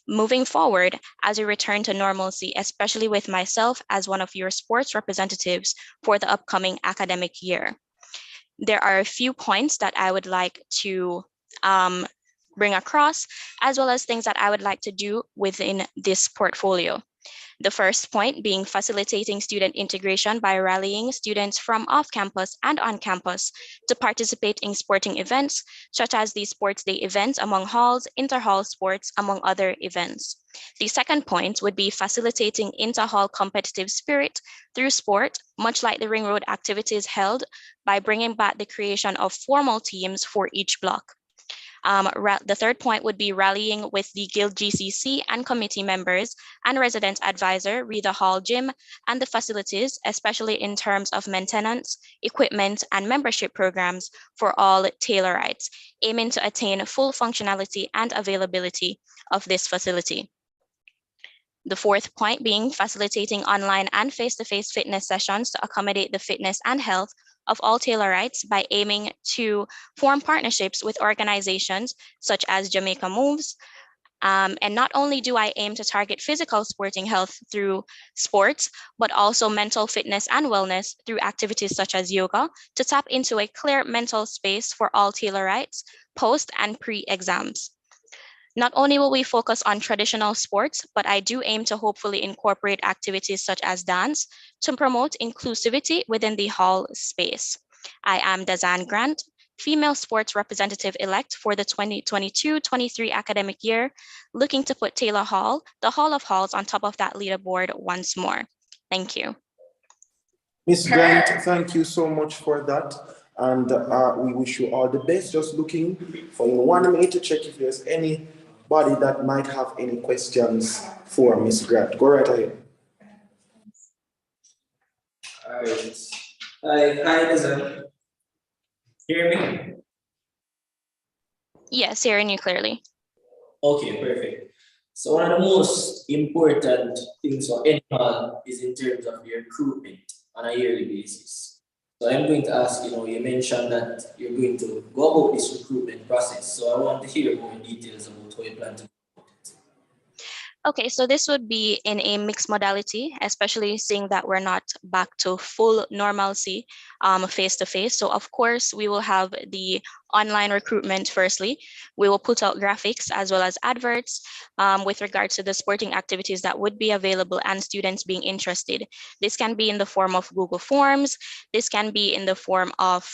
moving forward as we return to normalcy, especially with myself as one of your sports representatives for the upcoming academic year. There are a few points that I would like to bring across, as well as things that I would like to do within this portfolio. The first point being facilitating student integration by rallying students from off-campus and on-campus to participate in sporting events, such as the sports day events among halls, inter-hall sports, among other events. The second point would be facilitating inter-hall competitive spirit through sport, much like the Ring Road activities held by bringing back the creation of formal teams for each block. The third point would be rallying with the Guild GCC and committee members and resident advisor, re the hall gym and the facilities, especially in terms of maintenance, equipment, and membership programs for all Taylorites, aiming to attain full functionality and availability of this facility. The fourth point being facilitating online and face-to-face fitness sessions to accommodate the fitness and health of all Taylorites by aiming to form partnerships with organizations such as Jamaica Moves. And not only do I aim to target physical sporting health through sports, but also mental fitness and wellness through activities such as yoga to tap into a clear mental space for all Taylorites post and pre-exams. Not only will we focus on traditional sports, but I do aim to hopefully incorporate activities such as dance to promote inclusivity within the hall space. I am Dazan Grant, female sports representative-elect for the 2022-23 academic year, looking to put Taylor Hall, the Hall of Halls, on top of that leaderboard once more. Thank you. Ms. Grant, thank you so much for that. And we wish you all the best. Just looking for 1 minute to check if there's anybody that might have any questions for Ms. Grant. Go right ahead. All right. Hi, Dazan. Hear me? Yes, hearing you clearly. Okay, perfect. So one of the most important things for any hall is in terms of your recruitment on a yearly basis. So I'm going to ask, you mentioned that you're going to go about this recruitment process. So I want to hear more details about how you plan to go about it. Okay, so this would be in a mixed modality, especially seeing that we're not back to full normalcy face-to-face. So of course, we will have the online recruitment firstly. We will put out graphics as well as adverts with regards to the sporting activities that would be available and students being interested. This can be in the form of Google Forms. This can be in the form of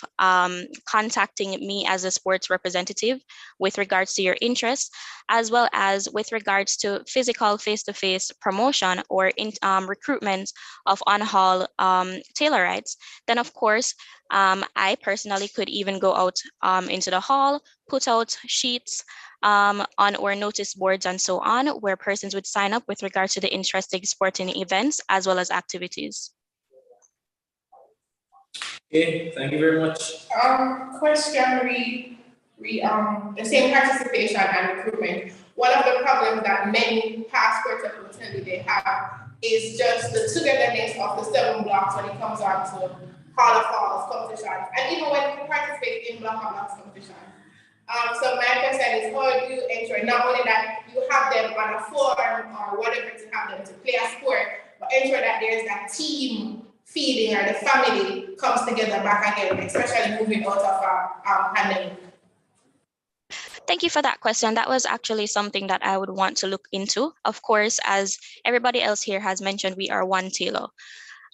contacting me as a sports representative with regards to your interests, as well as with regards to physical face-to-face promotion or recruitment of on-hall Taylorites. Then of course, I personally could even go out into the hall, put out sheets on or notice boards and so on, where persons would sign up with regards to the interesting sporting events as well as activities. Okay, thank you very much. Question the same participation and recruitment. one of the problems that many past sports opportunity they have is just the togetherness of the 7 blocks when it comes on to Hall of Falls competitions, and even when you participate in block of blocks competitions. So my question is, how do you ensure not only that you have them on a forum or whatever to have them to play a sport, but ensure that there's that team feeling or the family comes together back again, especially moving out of a pandemic? Thank you for that question. That was actually something that I would want to look into. Of course, as everybody else here has mentioned, we are one Tilo.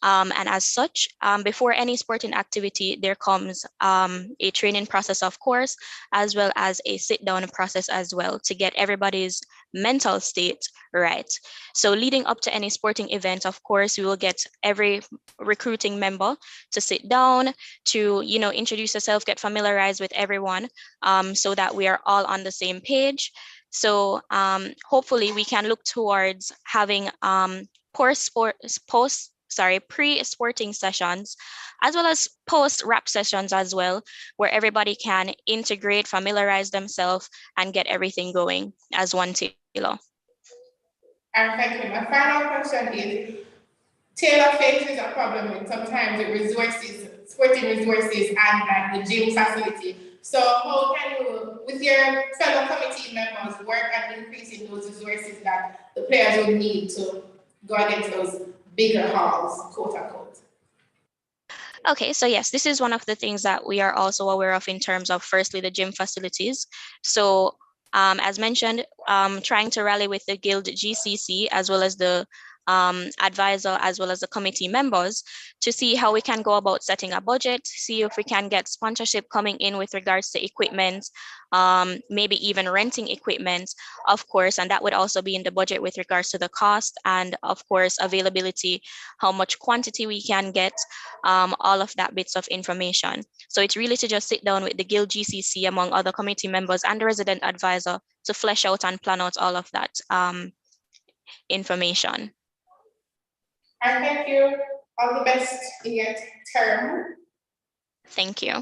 And as such, before any sporting activity, there comes a training process, of course, as well as a sit-down process as well to get everybody's mental state right. So leading up to any sporting event, of course, we will get every recruiting member to sit down, to introduce yourself, get familiarized with everyone, so that we are all on the same page. So hopefully we can look towards having pre-sporting sessions, as well as post-wrap sessions as well, where everybody can integrate, familiarize themselves, and get everything going as one Tilo. Thank you. My final question is, Taylor faces a problem with sometimes the resources, sporting resources, and like the gym facility. So how can you, with your fellow committee members, work on increasing those resources that the players will need to go against those bigger halls, quote unquote? Okay, so yes, this is one of the things that we are also aware of in terms of, firstly, the gym facilities. So as mentioned, trying to rally with the Guild GCC as well as the advisor as well as the committee members to see how we can go about setting a budget, see if we can get sponsorship coming in with regards to equipment, maybe even renting equipment, of course, and that would also be in the budget with regards to the cost and, of course, availability, how much quantity we can get, all of that bits of information. So it's really to just sit down with the Guild GCC among other committee members and the resident advisor to flesh out and plan out all of that information. And thank you. All the best in your term. Thank you.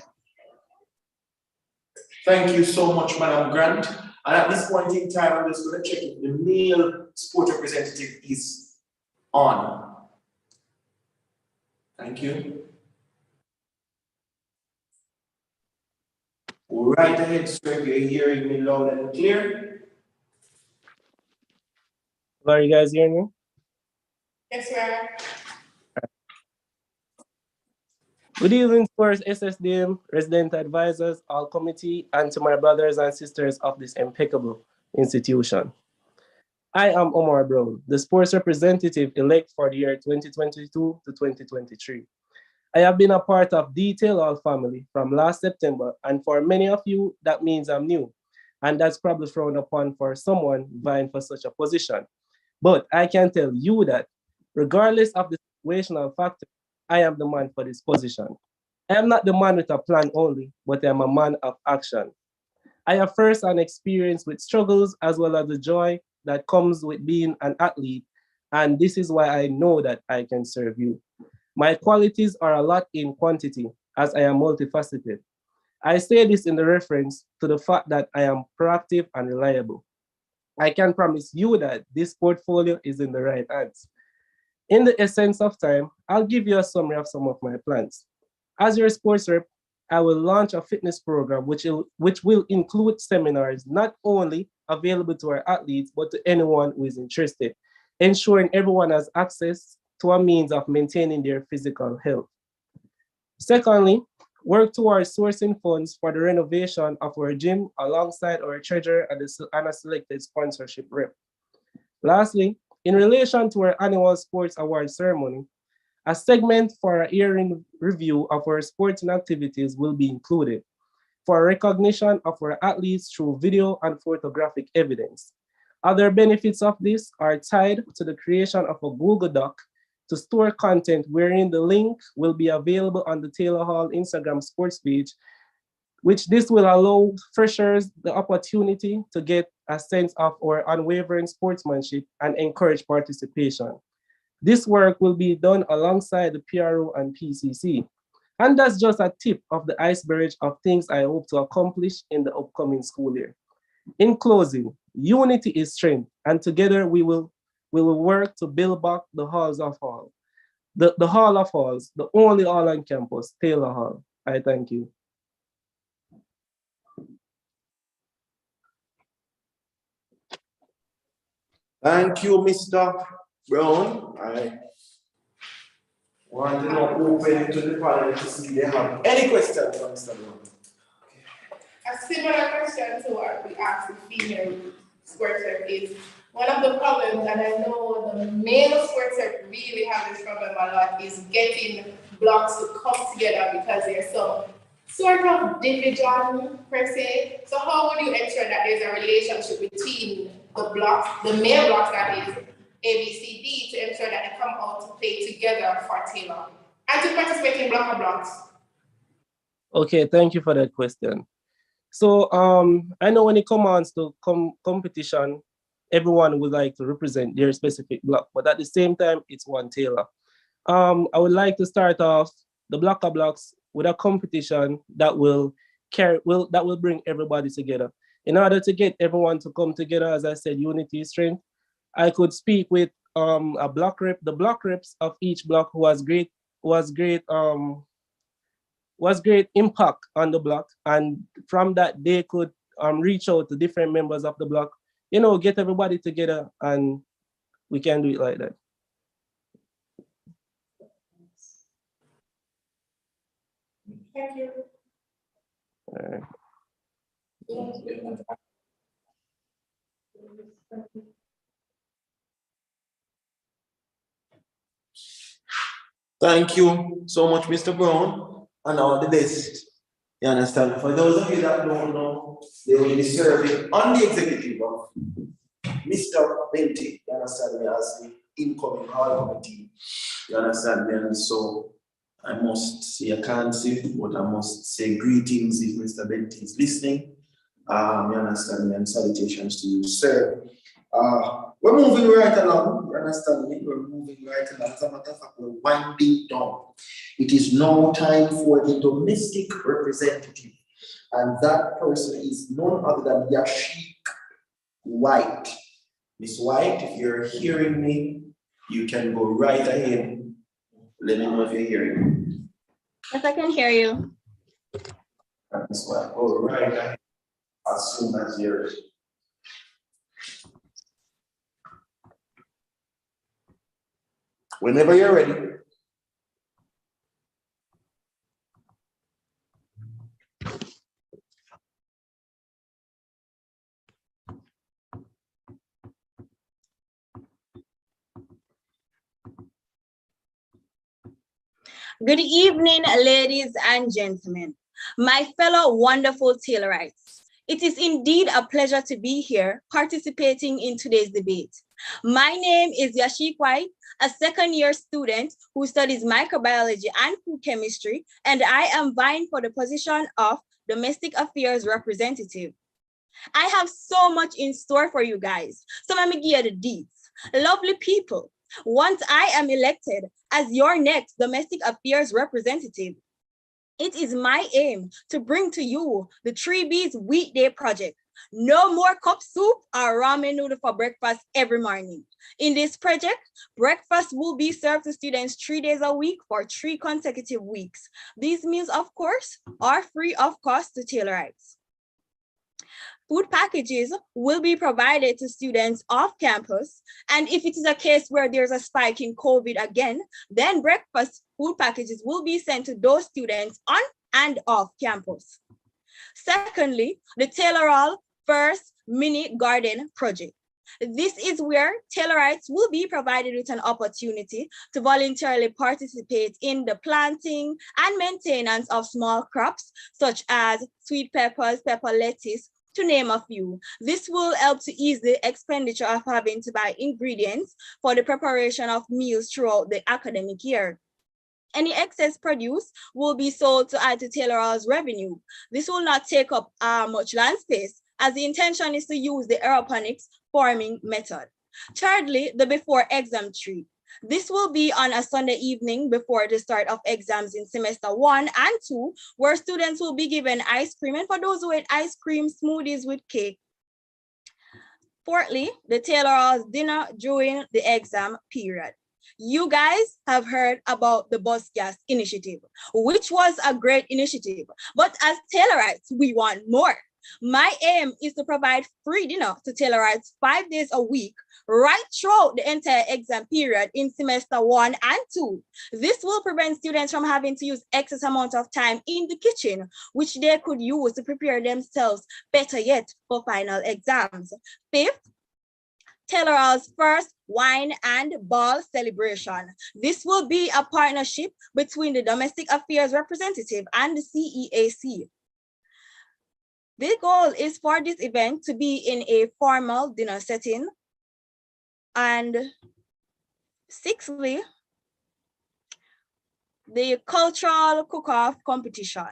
Thank you so much, Madam Grant. And at this point in time, I'm just going to check if the male sport representative is on. Thank you. Right ahead, sir, if you're hearing me loud and clear. Are you guys hearing me? Yes, sir. Good evening, sports SSDM, resident advisors, all committee, and to my brothers and sisters of this impeccable institution. I am Omar Brown, the sports representative elect for the year 2022 to 2023. I have been a part of Detail All Family from last September, and for many of you, that means I'm new, and that's probably frowned upon for someone vying for such a position. But I can tell you that regardless of the situational factor, I am the man for this position. I am not the man with a plan only, but I am a man of action. I have first-hand experience with struggles as well as the joy that comes with being an athlete, and this is why I know that I can serve you. My qualities are a lot in quantity, as I am multifaceted. I say this in the reference to the fact that I am proactive and reliable. I can promise you that this portfolio is in the right hands. In the essence of time, I'll give you a summary of some of my plans. As your sports rep, I will launch a fitness program which will include seminars not only available to our athletes, but to anyone who is interested, ensuring everyone has access to a means of maintaining their physical health. Secondly, work towards sourcing funds for the renovation of our gym alongside our treasurer and a selected sponsorship rep. Lastly, in relation to our annual sports award ceremony, a segment for a year-end review of our sporting activities will be included for recognition of our athletes through video and photographic evidence. Other benefits of this are tied to the creation of a Google Doc to store content wherein the link will be available on the Taylor Hall Instagram sports page, which this will allow freshers the opportunity to get a sense of our unwavering sportsmanship and encourage participation. This work will be done alongside the PRO and PCC. And that's just a tip of the iceberg of things I hope to accomplish in the upcoming school year. In closing, unity is strength, and together we will work to build back the halls of hall. The Hall of Halls, the only hall on campus, Taylor Hall. I thank you. Thank you, Mr. Brown. I want to now open to the panel to see if they have any questions for Mr. Brown. A similar question to what we asked the female sports rep is one of the problems, and I know the male sports rep really have this problem a lot, is getting blocks to come together because there's some sort of division per se. So how would you ensure that there's a relationship between the blocks, the male blocks that is A, B, C, D, to ensure that they come out to play together for Taylor and to participate in block blocks? Okay, thank you for that question. So I know when it comes to competition, everyone would like to represent their specific block, but at the same time, it's one Taylor. I would like to start off the block of blocks with a competition that will bring everybody together. In order to get everyone to come together, as I said, unity is strength. I could speak with a block rep, the block reps of each block who was great impact on the block, and from that they could reach out to different members of the block, get everybody together, and we can do it like that. Thank you. Thank you so much, Mr. Brown, and all the best. You understand? For those of you that don't know, they will be serving on the executive of Mr. Benty, you understand me, as the incoming hall committee. You understand me? And so I must say, I can't say, but I must say greetings if Mr. Benty is listening. You understand me, and salutations to you, sir. We're moving right along, you understand me? We're moving right along. As a matter of fact, we're winding down. It is now time for the domestic representative, and that person is none other than Yashik White. Miss White, if you're hearing me, you can go right ahead. Let me know if you're hearing me. Yes, I can hear you. Miss White, go right ahead as soon as you're ready. Whenever you're ready. Good evening, ladies and gentlemen, my fellow wonderful Taylorites. It is indeed a pleasure to be here participating in today's debate. My name is Yashik White, a second-year student who studies microbiology and food chemistry, and I am vying for the position of Domestic Affairs Representative. I have so much in store for you guys, so let me give you the deeds. Lovely people, once I am elected as your next Domestic Affairs Representative, it is my aim to bring to you the 3B's Weekday Project. No more cup soup or ramen noodle for breakfast every morning. In this project, breakfast will be served to students 3 days a week for 3 consecutive weeks. These meals, of course, are free of cost to Taylorites. Food packages will be provided to students off campus, and if it is a case where there's a spike in COVID again, then breakfast food packages will be sent to those students on and off campus. Secondly, the Taylor Hall First Mini Garden Project. This is where Taylorites will be provided with an opportunity to voluntarily participate in the planting and maintenance of small crops, such as sweet peppers, pepper lettuce, to name a few. This will help to ease the expenditure of having to buy ingredients for the preparation of meals throughout the academic year. Any excess produce will be sold to add to Taylor Hall's revenue. This will not take up much land space, as the intention is to use the aeroponics farming method. Thirdly, the before exam treat. This will be on a Sunday evening before the start of exams in semester 1 and 2, where students will be given ice cream, and for those who eat ice cream, smoothies with cake. Fourthly, the Taylor Hall's dinner during the exam period. You guys have heard about the bus gas initiative, which was a great initiative. But as Taylorites, we want more. My aim is to provide free dinner to Taylorites 5 days a week, right throughout the entire exam period in semester 1 and 2. This will prevent students from having to use excess amount of time in the kitchen, which they could use to prepare themselves better yet for final exams. Fifth, Taylor Hall's first wine and ball celebration. This will be a partnership between the Domestic Affairs Representative and the CEAC. The goal is for this event to be in a formal dinner setting. And sixthly, the cultural cook-off competition.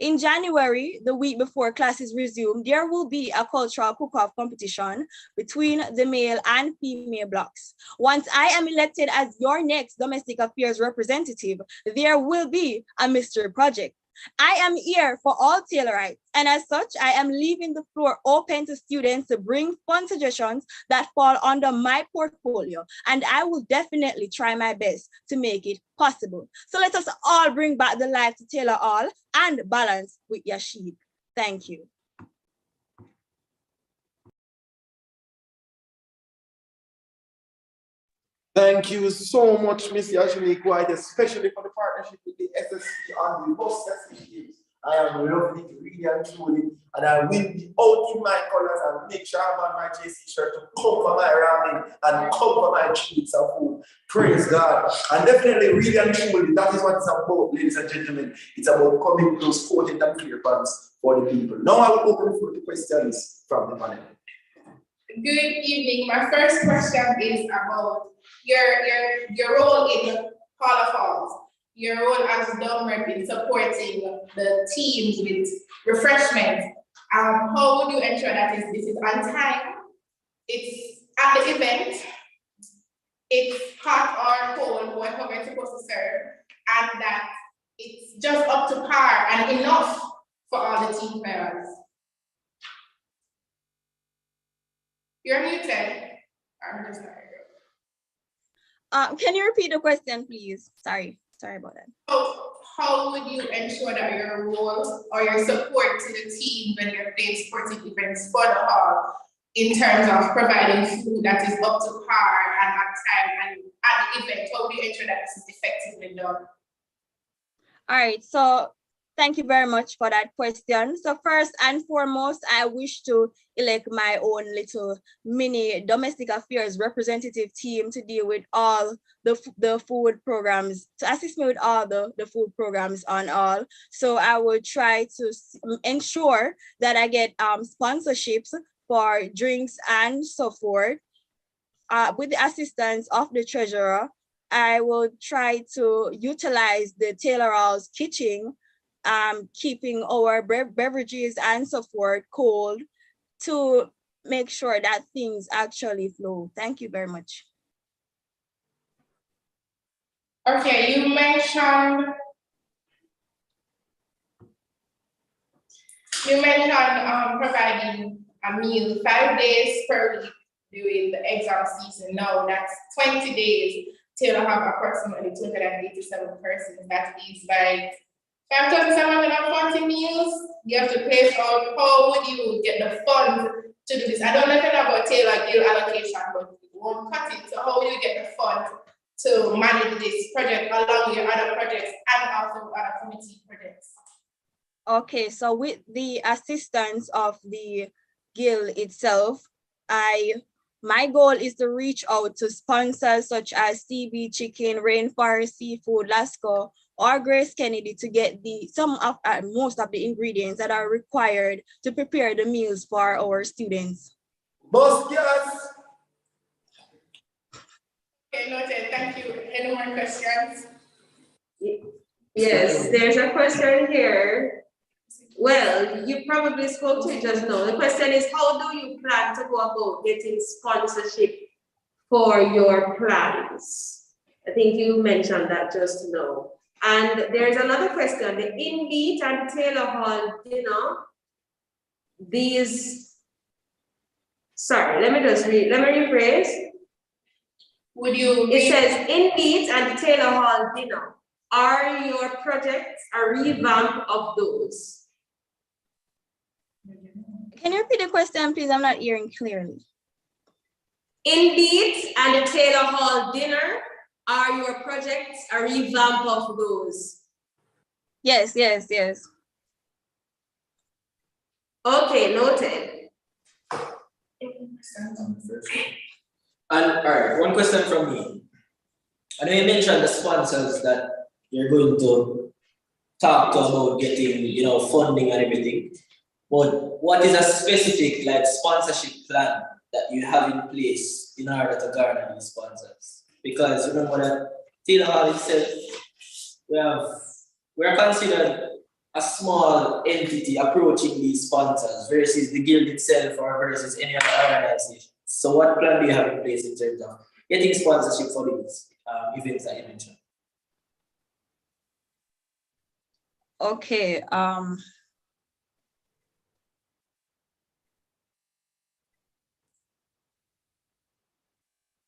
In January, the week before classes resume, there will be a cultural cook-off competition between the male and female blocks. Once I am elected as your next domestic affairs representative, there will be a mystery project. I am here for all Taylorites, and as such, I am leaving the floor open to students to bring fun suggestions that fall under my portfolio, and I will definitely try my best to make it possible. So let us all bring back the life to Taylor Hall and balance with your sheep. Thank you. Thank you so much, Ms. Yashini, quite especially for the partnership with the SSC on the bus initiatives. I am loving it really and truly, and I will be out in my colors and make sure I'm on my JC shirt to cover my ramen and cover my treats of food. Praise God. And definitely, really and truly, that is what it's about, ladies and gentlemen. It's about coming with those quoted and clear pants for the people. Now I will open for the questions from the panel. Good evening. My first question is about your role in Hall of Halls, your role as Dom Rep in supporting the teams with refreshment. How would you ensure that this is on time, it's at the event, it's hot or cold, whatever it's supposed to serve, and that it's just up to par and enough for all the team members? You're muted. I'm just sorry. Can you repeat the question, please? Sorry about that. How would you ensure that your role or your support to the team when you're playing sporting events for the hall in terms of providing food that is up to par and on time and at the event? How do you ensure that this is effectively done? All right, so thank you very much for that question. So first and foremost, I wish to elect my own little mini domestic affairs representative team to deal with all the food programs, to assist me with all the food programs on all. So I will try to ensure that I get sponsorships for drinks and so forth. With the assistance of the treasurer, I will try to utilize the Taylor Hall's kitchen, keeping our beverages and so forth cold to make sure that things actually flow. Thank you very much. Okay, you mentioned providing a meal 5 days per week during the exam season. Now that's 20 days till I have approximately 287 persons. That is like 5,740 meals. You have to pay out. How would you get the funds to do this? I don't know if you know about Taylor Gill allocation, but it won't cut it. So how will you get the funds to manage this project along with your other projects and also other community projects? Okay, so with the assistance of the guild itself, my goal is to reach out to sponsors such as CB Chicken, Rainforest Seafood, Lasco, or Grace Kennedy to get most of the ingredients that are required to prepare the meals for our students. Boss, yes. Okay, noted. Thank you. Any more questions? Yes, there's a question here. Well, you probably spoke to it just now. The question is, how do you plan to go about getting sponsorship for your plans? I think you mentioned that just now. And there's another question, the Inbeat and Taylor Hall dinner, these Sorry, let me rephrase. Would you? It says, in Beats and the Taylor Hall dinner, are your projects a revamp of those? Can you repeat the question, please? I'm not hearing clearly. In Beats and the Taylor Hall dinner, are your projects a revamp of those? Yes, yes, yes. Okay, noted. And all right, one question from me. I know you mentioned the sponsors that you're going to talk to about getting, funding and everything. But what is a specific sponsorship plan that you have in place in order to garner these sponsors? Because remember that Taylor Hall itself, we're considered a small entity approaching these sponsors versus the guild itself or versus any other organization. So what plan do you have in place in terms of getting sponsorship for these events that you mentioned? Okay.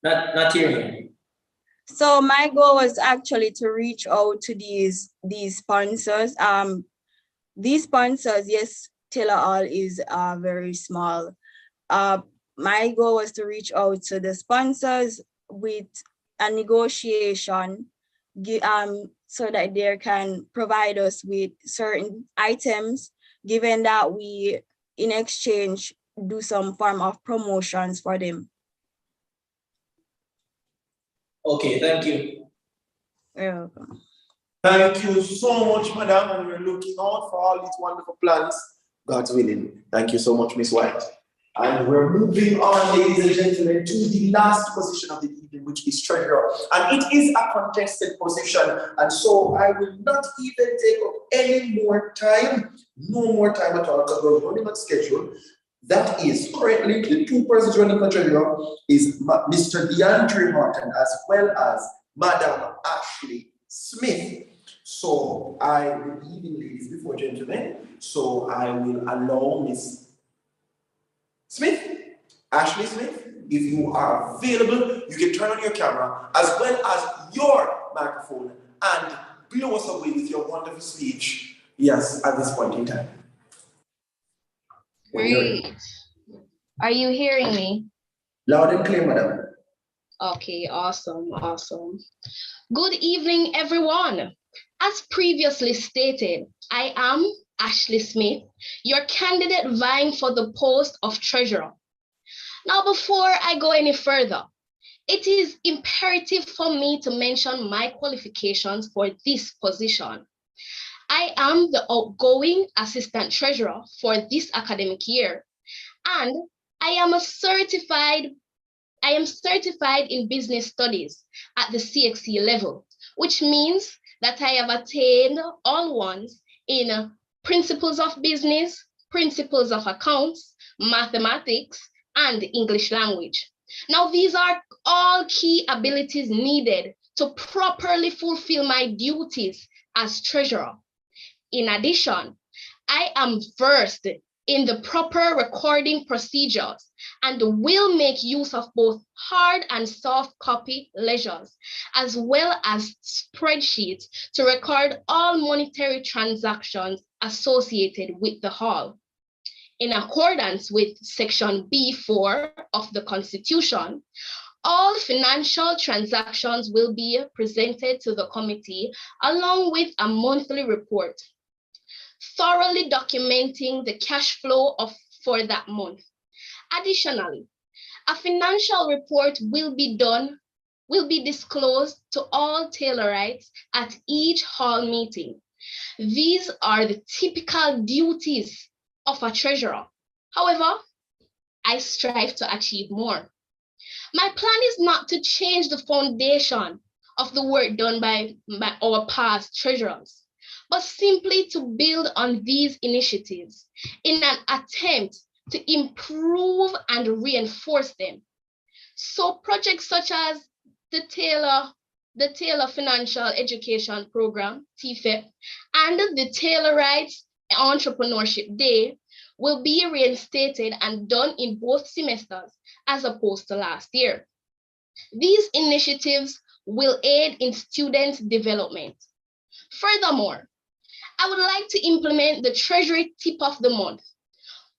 Not hearing. So my goal was actually to reach out to these sponsors. These sponsors, yes, Taylor Hall is very small. My goal was to reach out to the sponsors with a negotiation, so that they can provide us with certain items, given that we, in exchange, do some form of promotions for them. Okay, thank you. You're welcome. Thank you so much, madam, and we're looking out for all these wonderful plans. God's willing. Thank you so much, Miss White. And we're moving on, ladies and gentlemen, to the last position of the evening, which is treasurer. And it is a contested position. And so I will not even take up any more time, no more time at all, because we're running on schedule. That is currently the two persons running for treasurer is Mr. DeAndre Martin as well as Madam Ashley Smith. So good evening, ladies, before gentlemen. So I will allow Miss Smith, Ashley Smith, if you are available, you can turn on your camera as well as your microphone and blow us away with your wonderful speech. Yes, at this point in time. Great. Are you hearing me? Loud and clear, madam. Okay, awesome, awesome. Good evening, everyone. As previously stated, I am Ashley Smith, your candidate vying for the post of treasurer. Now, before I go any further, it is imperative for me to mention my qualifications for this position. I am the outgoing assistant treasurer for this academic year, and I am certified in business studies at the CXC level, which means that I have attained all ones in principles of business, principles of accounts, mathematics, and English language. Now, these are all key abilities needed to properly fulfill my duties as treasurer. In addition, I am versed in the proper recording procedures and will make use of both hard and soft copy ledgers, as well as spreadsheets to record all monetary transactions associated with the hall. In accordance with Section B4 of the Constitution, all financial transactions will be presented to the committee along with a monthly report, thoroughly documenting the cash flow for that month. Additionally, a financial report will be disclosed to all Taylorites at each hall meeting. These are the typical duties of a treasurer. However, I strive to achieve more. My plan is not to change the foundation of the work done by our past treasurers, but simply to build on these initiatives in an attempt to improve and reinforce them. So projects such as the Taylor Financial Education Program, TFEP, and the Taylorites Entrepreneurship Day will be reinstated and done in both semesters as opposed to last year. These initiatives will aid in student development. Furthermore, I would like to implement the Treasury Tip of the Month,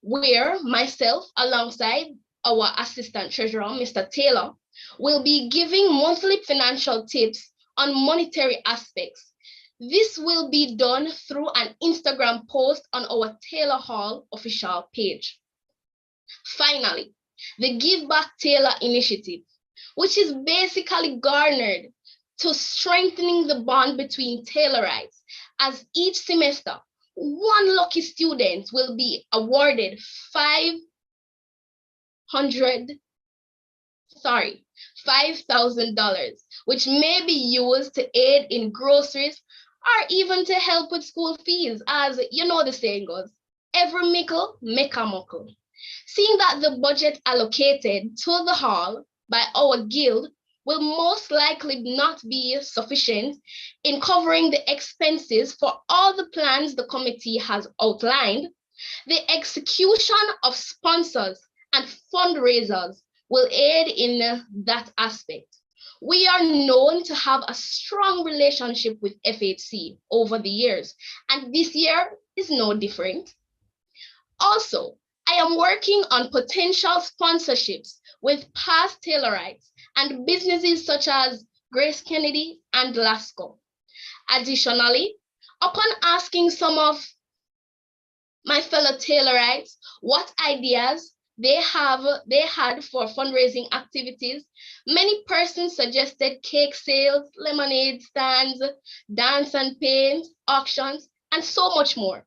where myself, alongside our Assistant Treasurer, Mr. Taylor, will be giving monthly financial tips on monetary aspects. This will be done through an Instagram post on our Taylor Hall official page. Finally, the Give Back Taylor initiative, which is basically garnered to strengthening the bond between Taylorites, as each semester, one lucky student will be awarded $5,000, which may be used to aid in groceries or even to help with school fees, as you know the saying goes, every mickle make a muckle. Seeing that the budget allocated to the hall by our guild will most likely not be sufficient in covering the expenses for all the plans the committee has outlined, the execution of sponsors and fundraisers will aid in that aspect. We are known to have a strong relationship with FHC over the years, and this year is no different. Also, I am working on potential sponsorships with past Taylorites and businesses such as Grace Kennedy and Lasco. Additionally, upon asking some of my fellow Taylorites what ideas they had for fundraising activities, many persons suggested cake sales, lemonade stands, dance and paint, auctions, and so much more.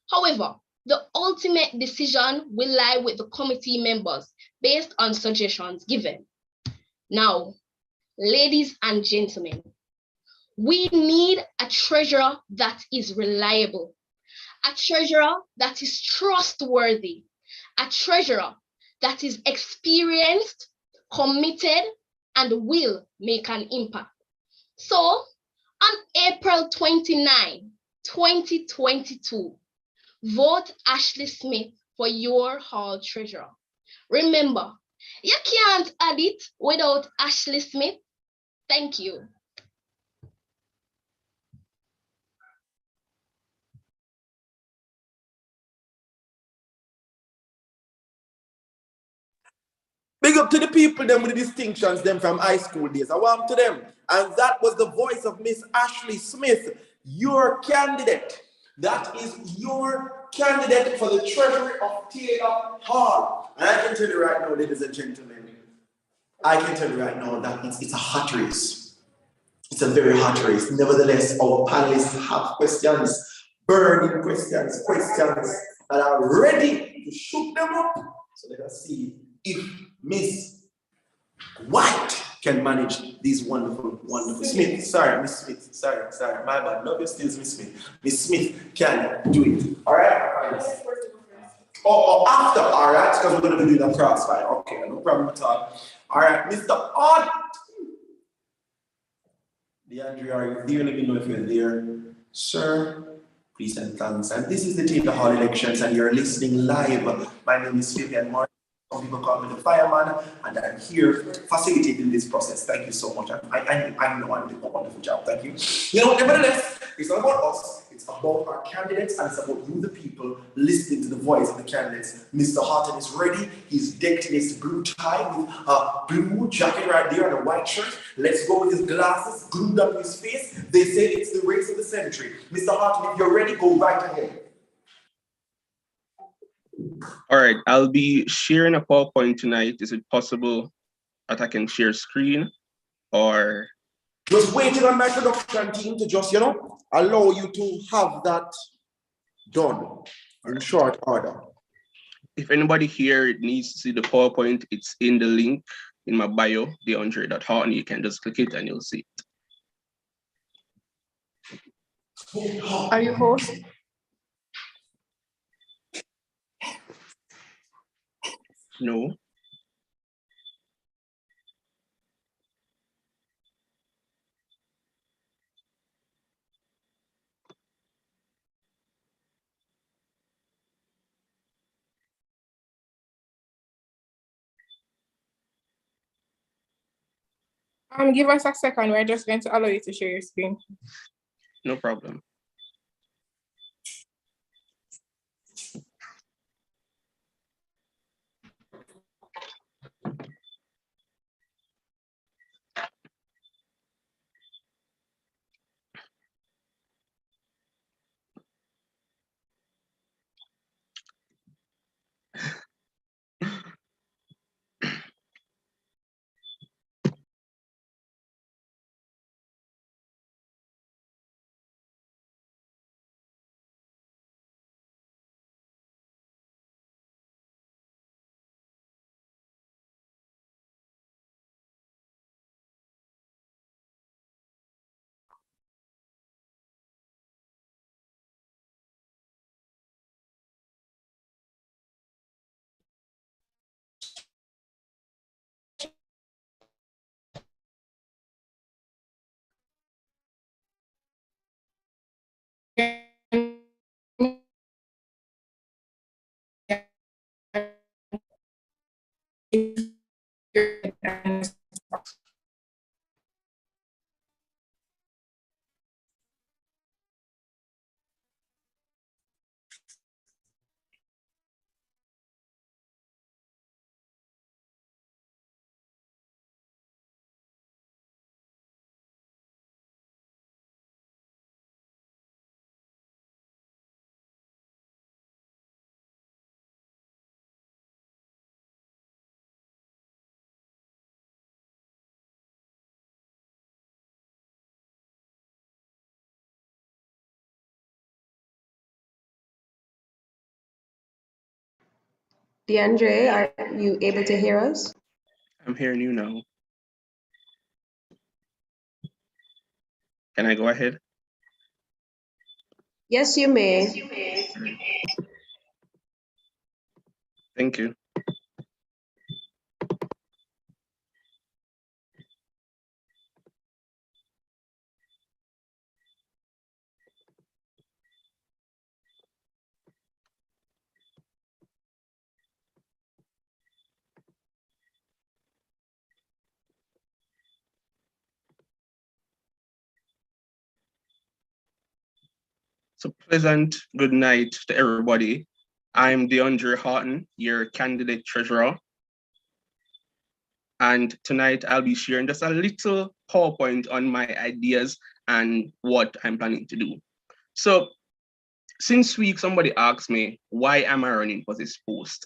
However, the ultimate decision will lie with the committee members based on suggestions given. Now, ladies and gentlemen, we need a treasurer that is reliable, a treasurer that is trustworthy, a treasurer that is experienced, committed, and will make an impact. So, on April 29, 2022, vote Ashley Smith for your hall treasurer. Remember, you can't add it without Ashley Smith. Thank you. Big up to the people them with the distinctions them from high school days. I want to them. And that was the voice of Miss Ashley Smith, your candidate. That is your candidate for the Treasury of Taylor Hall. And I can tell you right now, ladies and gentlemen, I can tell you right now that it's a hot race. It's a very hot race. Nevertheless, our panelists have questions, burning questions that are ready to shoot them up. So let us see if Miss White can manage these wonderful Smith. Sorry, Miss Smith. Sorry, my bad. Love you still, Miss Smith. Miss Smith can do it. All right. Or after, all right, because we're going to be doing a crossfire. Okay, no problem at all. All right, Mr. Odd. DeAndre, are you there? Let me know if you're there. Sir, please and thanks. And this is the Taylor Hall elections, and you're listening live. My name is Vivian Martin. Some people call me the fireman, and I'm here facilitating this process. Thank you so much. I know I'm doing a wonderful job. Thank you. You know, nevertheless, it's not about us. It's about our candidates, and it's about you, the people, listening to the voice of the candidates. Mr. Horton is ready. He's decked in his blue tie with a blue jacket right there and a white shirt. Let's go with his glasses glued up his face. They say it's the race of the century. Mr. Horton, if you're ready, go right ahead. All right, I'll be sharing a PowerPoint tonight. Is it possible that I can share screen or? Just waiting on my production team to just, allow you to have that done in short order. If anybody here needs to see the PowerPoint, it's in the link in my bio, DeAndre.Horton. You can just click it and you'll see it. Are you host? No. Give us a second. We're just going to allow you to share your screen. No problem. DeAndre, are you able to hear us? I'm hearing you now. Can I go ahead? Yes, you may. Thank you. So pleasant good night to everybody. I'm DeAndre Horton, your candidate treasurer. And tonight I'll be sharing just a little PowerPoint on my ideas and what I'm planning to do. So since week, somebody asked me, why am I running for this post?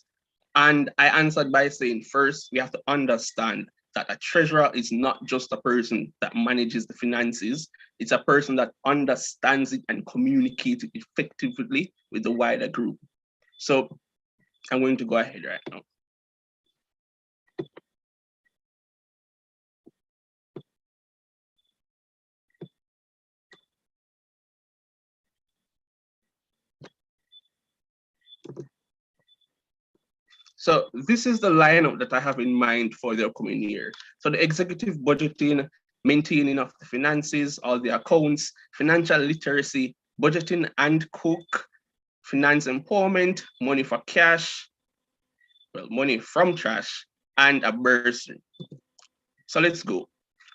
And I answered by saying, first, we have to understand that a treasurer is not just a person that manages the finances. It's a person that understands it and communicates it effectively with the wider group. So I'm going to go ahead right now. So this is the lineup that I have in mind for the upcoming year. So the executive budgeting, maintaining of the finances, all the accounts, financial literacy, budgeting and cook, finance empowerment, money for cash, well, money from trash, and a bursary. So let's go.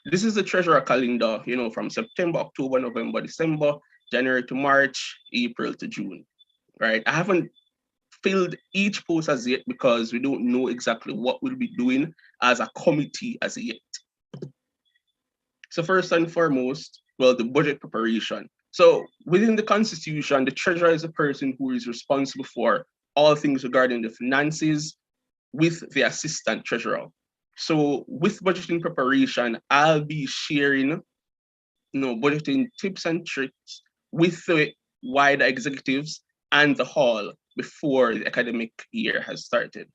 This is the treasurer calendar, from September, October, November, December, January to March, April to June, right? I haven't filled each post as yet because we don't know exactly what we'll be doing as a committee as yet. So first and foremost, well, the budget preparation. So within the Constitution, the treasurer is a person who is responsible for all things regarding the finances with the assistant treasurer. So with budgeting preparation, I'll be sharing, budgeting tips and tricks with the wider executives and the hall before the academic year has started.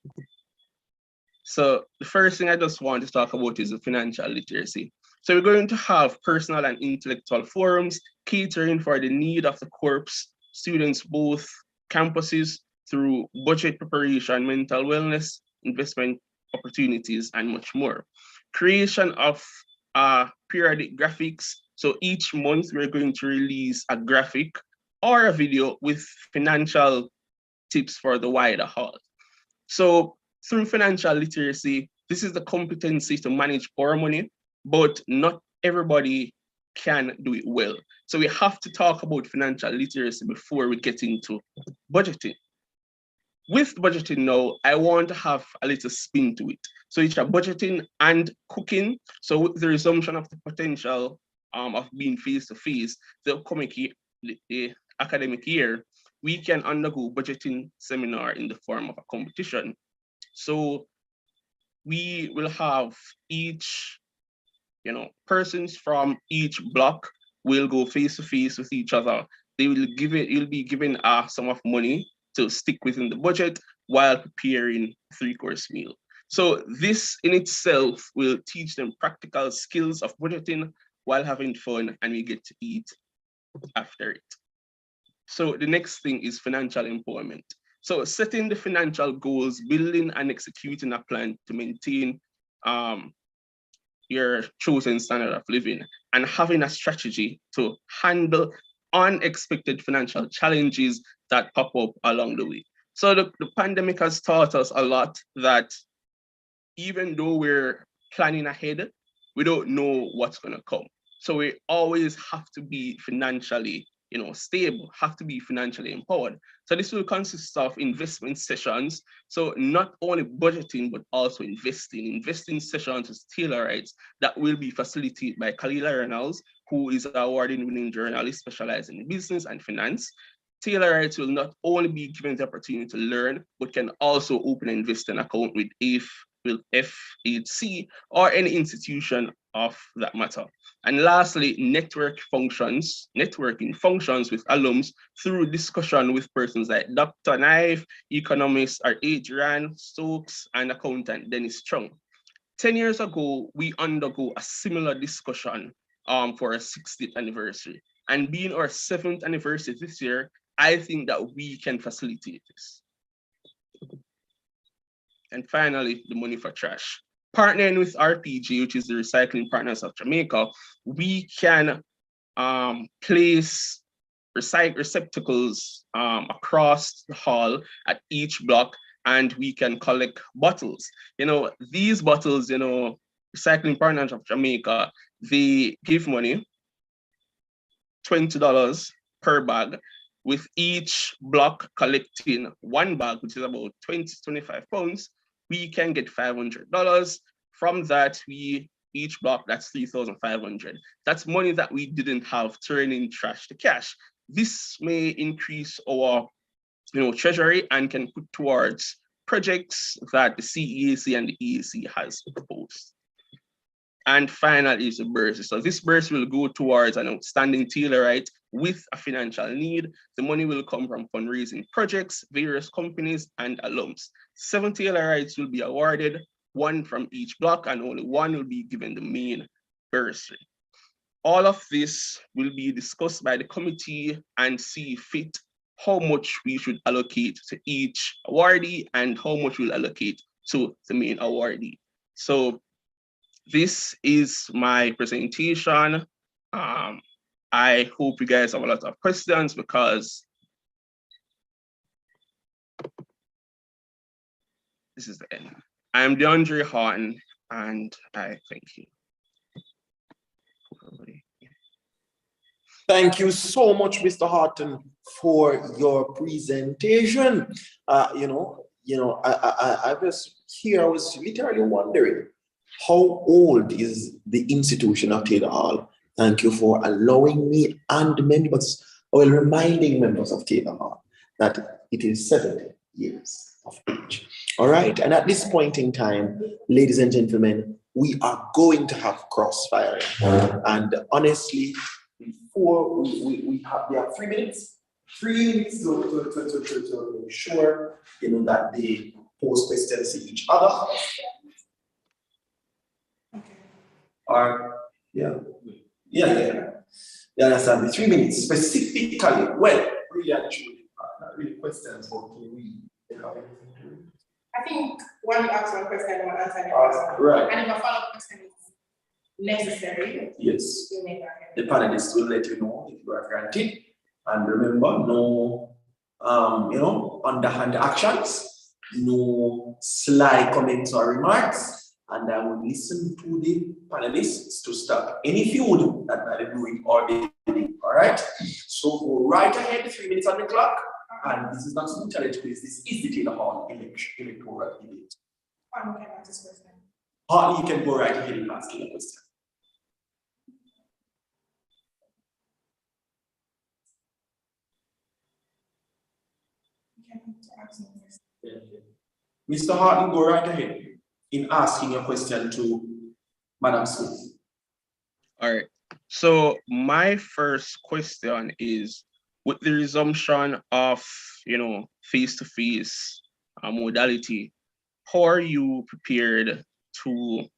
So the first thing I just want to talk about is the financial literacy. So we're going to have personal and intellectual forums catering for the need of the corps students, both campuses, through budget preparation, mental wellness, investment opportunities, and much more. Creation of periodic graphics. So each month we're going to release a graphic or a video with financial tips for the wider hall. So through financial literacy, this is the competency to manage our money, but not everybody can do it well. So we have to talk about financial literacy before we get into budgeting. With budgeting now, I want to have a little spin to it. So it's a budgeting and cooking. So with the resumption of the potential of being face-to-face, the upcoming year, the academic year, we can undergo budgeting seminar in the form of a competition. So we will have each, persons from each block will go face-to-face with each other. You'll be given a sum of money to stick within the budget while preparing a 3-course meal. So this in itself will teach them practical skills of budgeting while having fun, and we get to eat after it. So the next thing is financial empowerment. So setting the financial goals, building and executing a plan to maintain your chosen standard of living, and having a strategy to handle unexpected financial challenges that pop up along the way. So the pandemic has taught us a lot that even though we're planning ahead, we don't know what's going to come. So we always have to be financially stable, have to be financially empowered. So this will consist of investment sessions. So not only budgeting, but also investing sessions with Taylor Wrights that will be facilitated by Kalila Reynolds, who is an award-winning journalist specializing in business and finance. Taylor Wrights will not only be given the opportunity to learn, but can also open an investing account with FHC or any institution of that matter. And lastly, networking functions with alums through discussion with persons like Dr. Knife, economist or Adrian Stokes, and accountant Dennis Chung. 10 years ago, we undergo a similar discussion for our 60th anniversary. And being our 7th anniversary this year, I think that we can facilitate this. And finally, the money for trash. Partnering with RPG, which is the Recycling Partners of Jamaica, we can place receptacles across the hall at each block, and we can collect bottles. These bottles, Recycling Partners of Jamaica, they give money, $20 per bag, with each block collecting 1 bag, which is about 20 to 25 pounds, we can get $500. From that, each block, that's $3,500. That's money that we didn't have turning trash to cash. This may increase our treasury and can put towards projects that the CEAC and the EAC has proposed. And finally is the burst. So this burst will go towards an outstanding Taylor Wright with a financial need. The money will come from fundraising projects, various companies, and alums. 7 Taylor Wrights will be awarded, 1 from each block, and only 1 will be given the main bursary. All of this will be discussed by the committee and see fit how much we should allocate to each awardee and how much we'll allocate to the main awardee. So this is my presentation. I hope you guys have a lot of questions because this is the end. I'm DeAndre Horton, and I thank you. Thank you so much, Mr. Horton, for your presentation. I was here, I was literally wondering, how old is the institution of Taylor Hall? Thank you for allowing me and reminding members of Taylor Hall that it is 70 years of age. All right, and at this point in time, ladies and gentlemen, we are going to have crossfire. And honestly, before we have 3 minutes, 3 minutes to ensure that they pose questions to each other. You understand? The 3 minutes specifically. Well, really actually, not really questions, but can we have anything to read? I think when you ask one question, I will answer the question. Right. And if a follow-up question is necessary, yes, you make that. The panelists will let you know if you are granted. And remember, no underhand actions, no sly comments or remarks, and I will listen to the panelists to start any feud that they're doing or they doing. All right? So go right ahead, 3 minutes on the clock. And this is not some challenge quiz, this is the Taylor Hall electoral debate. Hartley, you can go right ahead and ask a question. Mr. Hartley, go right ahead in asking your question to Madam Smith. All right. So my first question is, with the resumption of, face-to-face modality, how are you prepared to,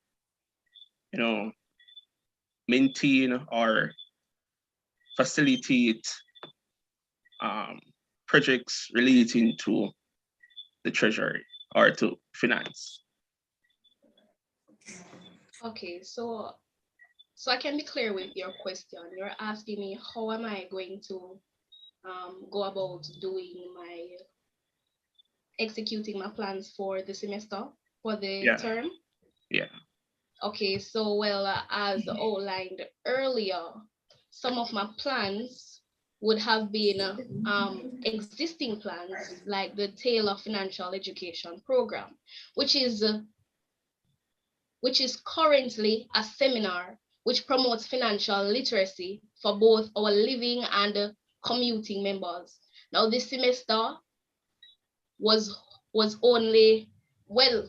maintain or facilitate projects relating to the Treasury or to finance? Okay, so I can be clear with your question. You're asking me how am I going to go about executing my plans for the semester, for the term? Yeah. Okay, so as outlined earlier, some of my plans would have been existing plans like the Taylor Financial Education Program, which is currently a seminar which promotes financial literacy for both our living and commuting members. Now, this semester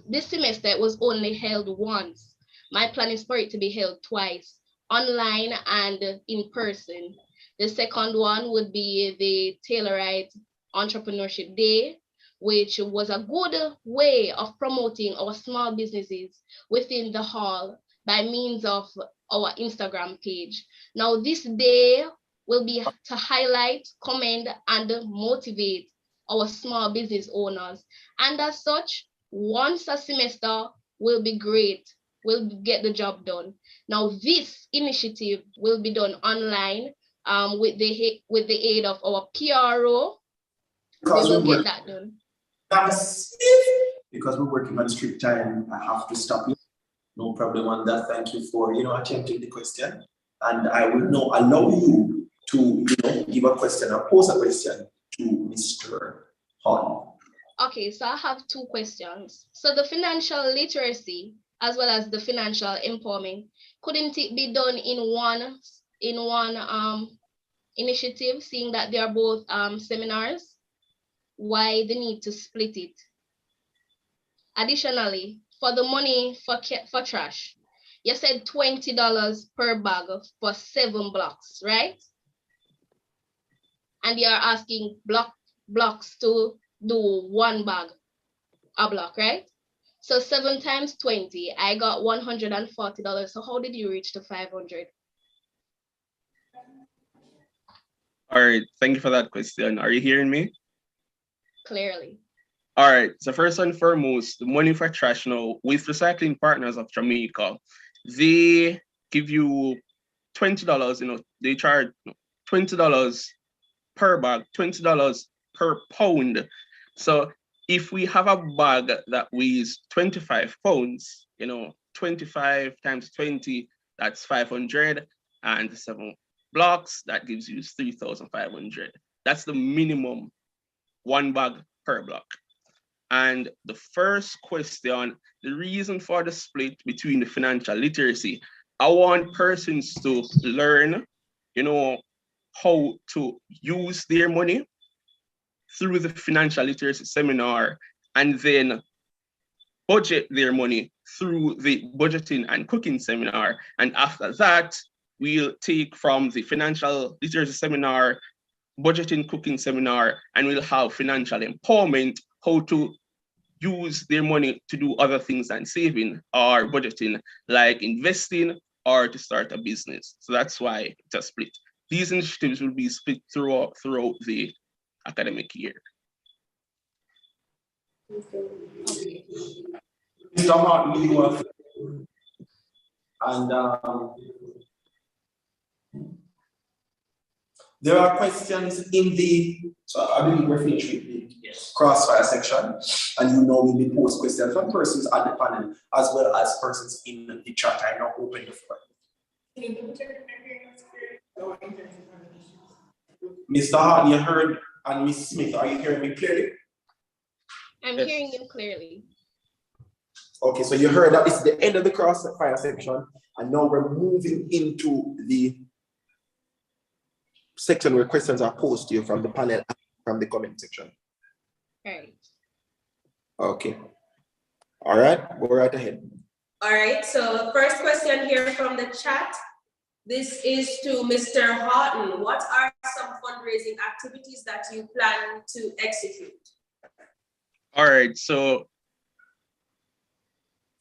this semester it was only held once. My plan is for it to be held twice, online and in person. The second one would be the Taylorite Entrepreneurship Day, which was a good way of promoting our small businesses within the hall by means of our Instagram page. Now, this day will be to highlight, commend, and motivate our small business owners. And as such, once a semester will be great. We'll get the job done. Now, this initiative will be done online with the aid of our PRO. We will get that done. Because we're working on strict time, I have to stop you. No problem on that. Thank you for attempting the question. And I will now allow you to give a question or pose a question to Mr. Hall. Okay, so I have two questions. So the financial literacy as well as the financial empowerment, couldn't it be done in one initiative, seeing that they are both seminars? Why the need to split it? Additionally, for the money for trash, you said $20 per bag for 7 blocks, right? And you are asking blocks to do 1 bag a block, right? So 7 times 20, I got $140. So how did you reach to 500? All right, thank you for that question. Are you hearing me? Clearly. All right, so first and foremost, the money for trash now, with Recycling Partners of Jamaica, they give you $20, they charge $20 per bag, $20 per pound. So if we have a bag that weighs 25 pounds, 25 times 20, that's 500, and 7 blocks, that gives you 3,500. That's the minimum 1 bag per block. And the first question, the reason for the split between the financial literacy, I want persons to learn, how to use their money through the financial literacy seminar, and then budget their money through the budgeting and cooking seminar. And after that, we'll take from the financial literacy seminar, budgeting cooking seminar, and we'll have financial empowerment, how to use their money to do other things than saving or budgeting, like investing or to start a business. So that's why it's a split. These initiatives will be split throughout the academic year. Mr. Martin, you are, and There are questions in the, so I believe we're finished with the crossfire section, and you know we'll be post questions from persons at the panel as well as persons in the chat. I now open the floor. Mr. Hart, you heard, and Ms. Smith, are you hearing me clearly? I'm hearing you clearly. Okay, so you heard that this is the end of the crossfire section, and now we're moving into the section where questions are posed to you from the panel and from the comment section. Right. Okay. All right, go right ahead. All right, so first question here from the chat. This is to Mr. Horton. What are some fundraising activities that you plan to execute? All right, so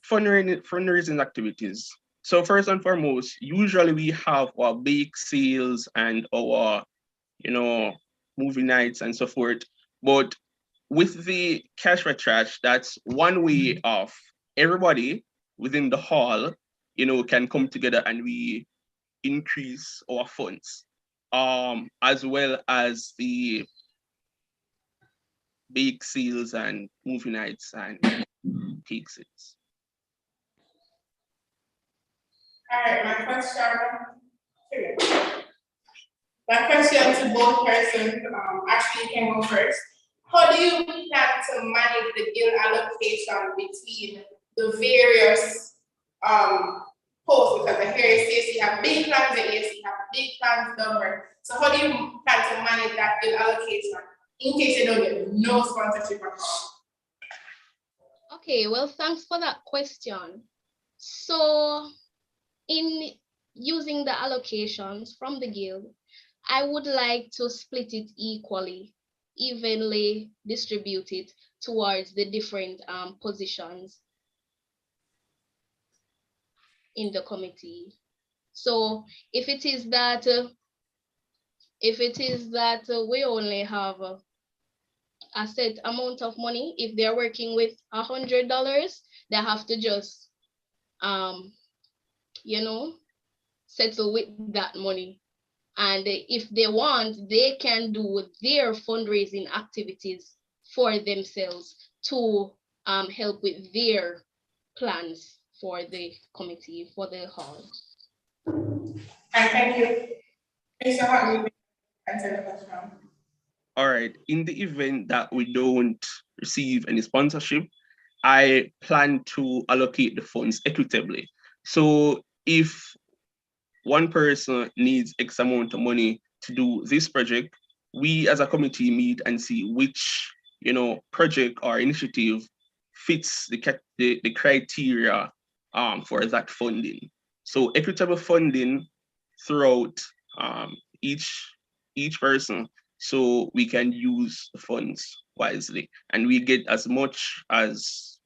fundraising activities. So first and foremost, usually we have our bake sales and our, movie nights and so forth. But with the cash for trash, that's one way of everybody within the hall, can come together and we increase our funds, as well as the bake sales and movie nights and cake sales. All right, my question to both persons, actually you can go first. How do you plan to manage the guild allocation between the various posts? Because I hear it says you have big plans at yes, you have big plans number. So how do you plan to manage that guild allocation in case you don't get no sponsorship at all? Okay, well, thanks for that question. So in using the allocations from the guild, I would like to split it equally, evenly distributed towards the different positions in the committee. So if it is that we only have a set amount of money, if they're working with $100, they have to just settle with that money. And if they want, they can do their fundraising activities for themselves to help with their plans for the committee, for the hall. Thank you. Mr. Hart, you answer the question. All right, in the event that we don't receive any sponsorship, I plan to allocate the funds equitably. So if one person needs X amount of money to do this project, we as a committee meet and see which project or initiative fits the criteria for that funding. So equitable funding throughout each person, so we can use the funds wisely and we get as much as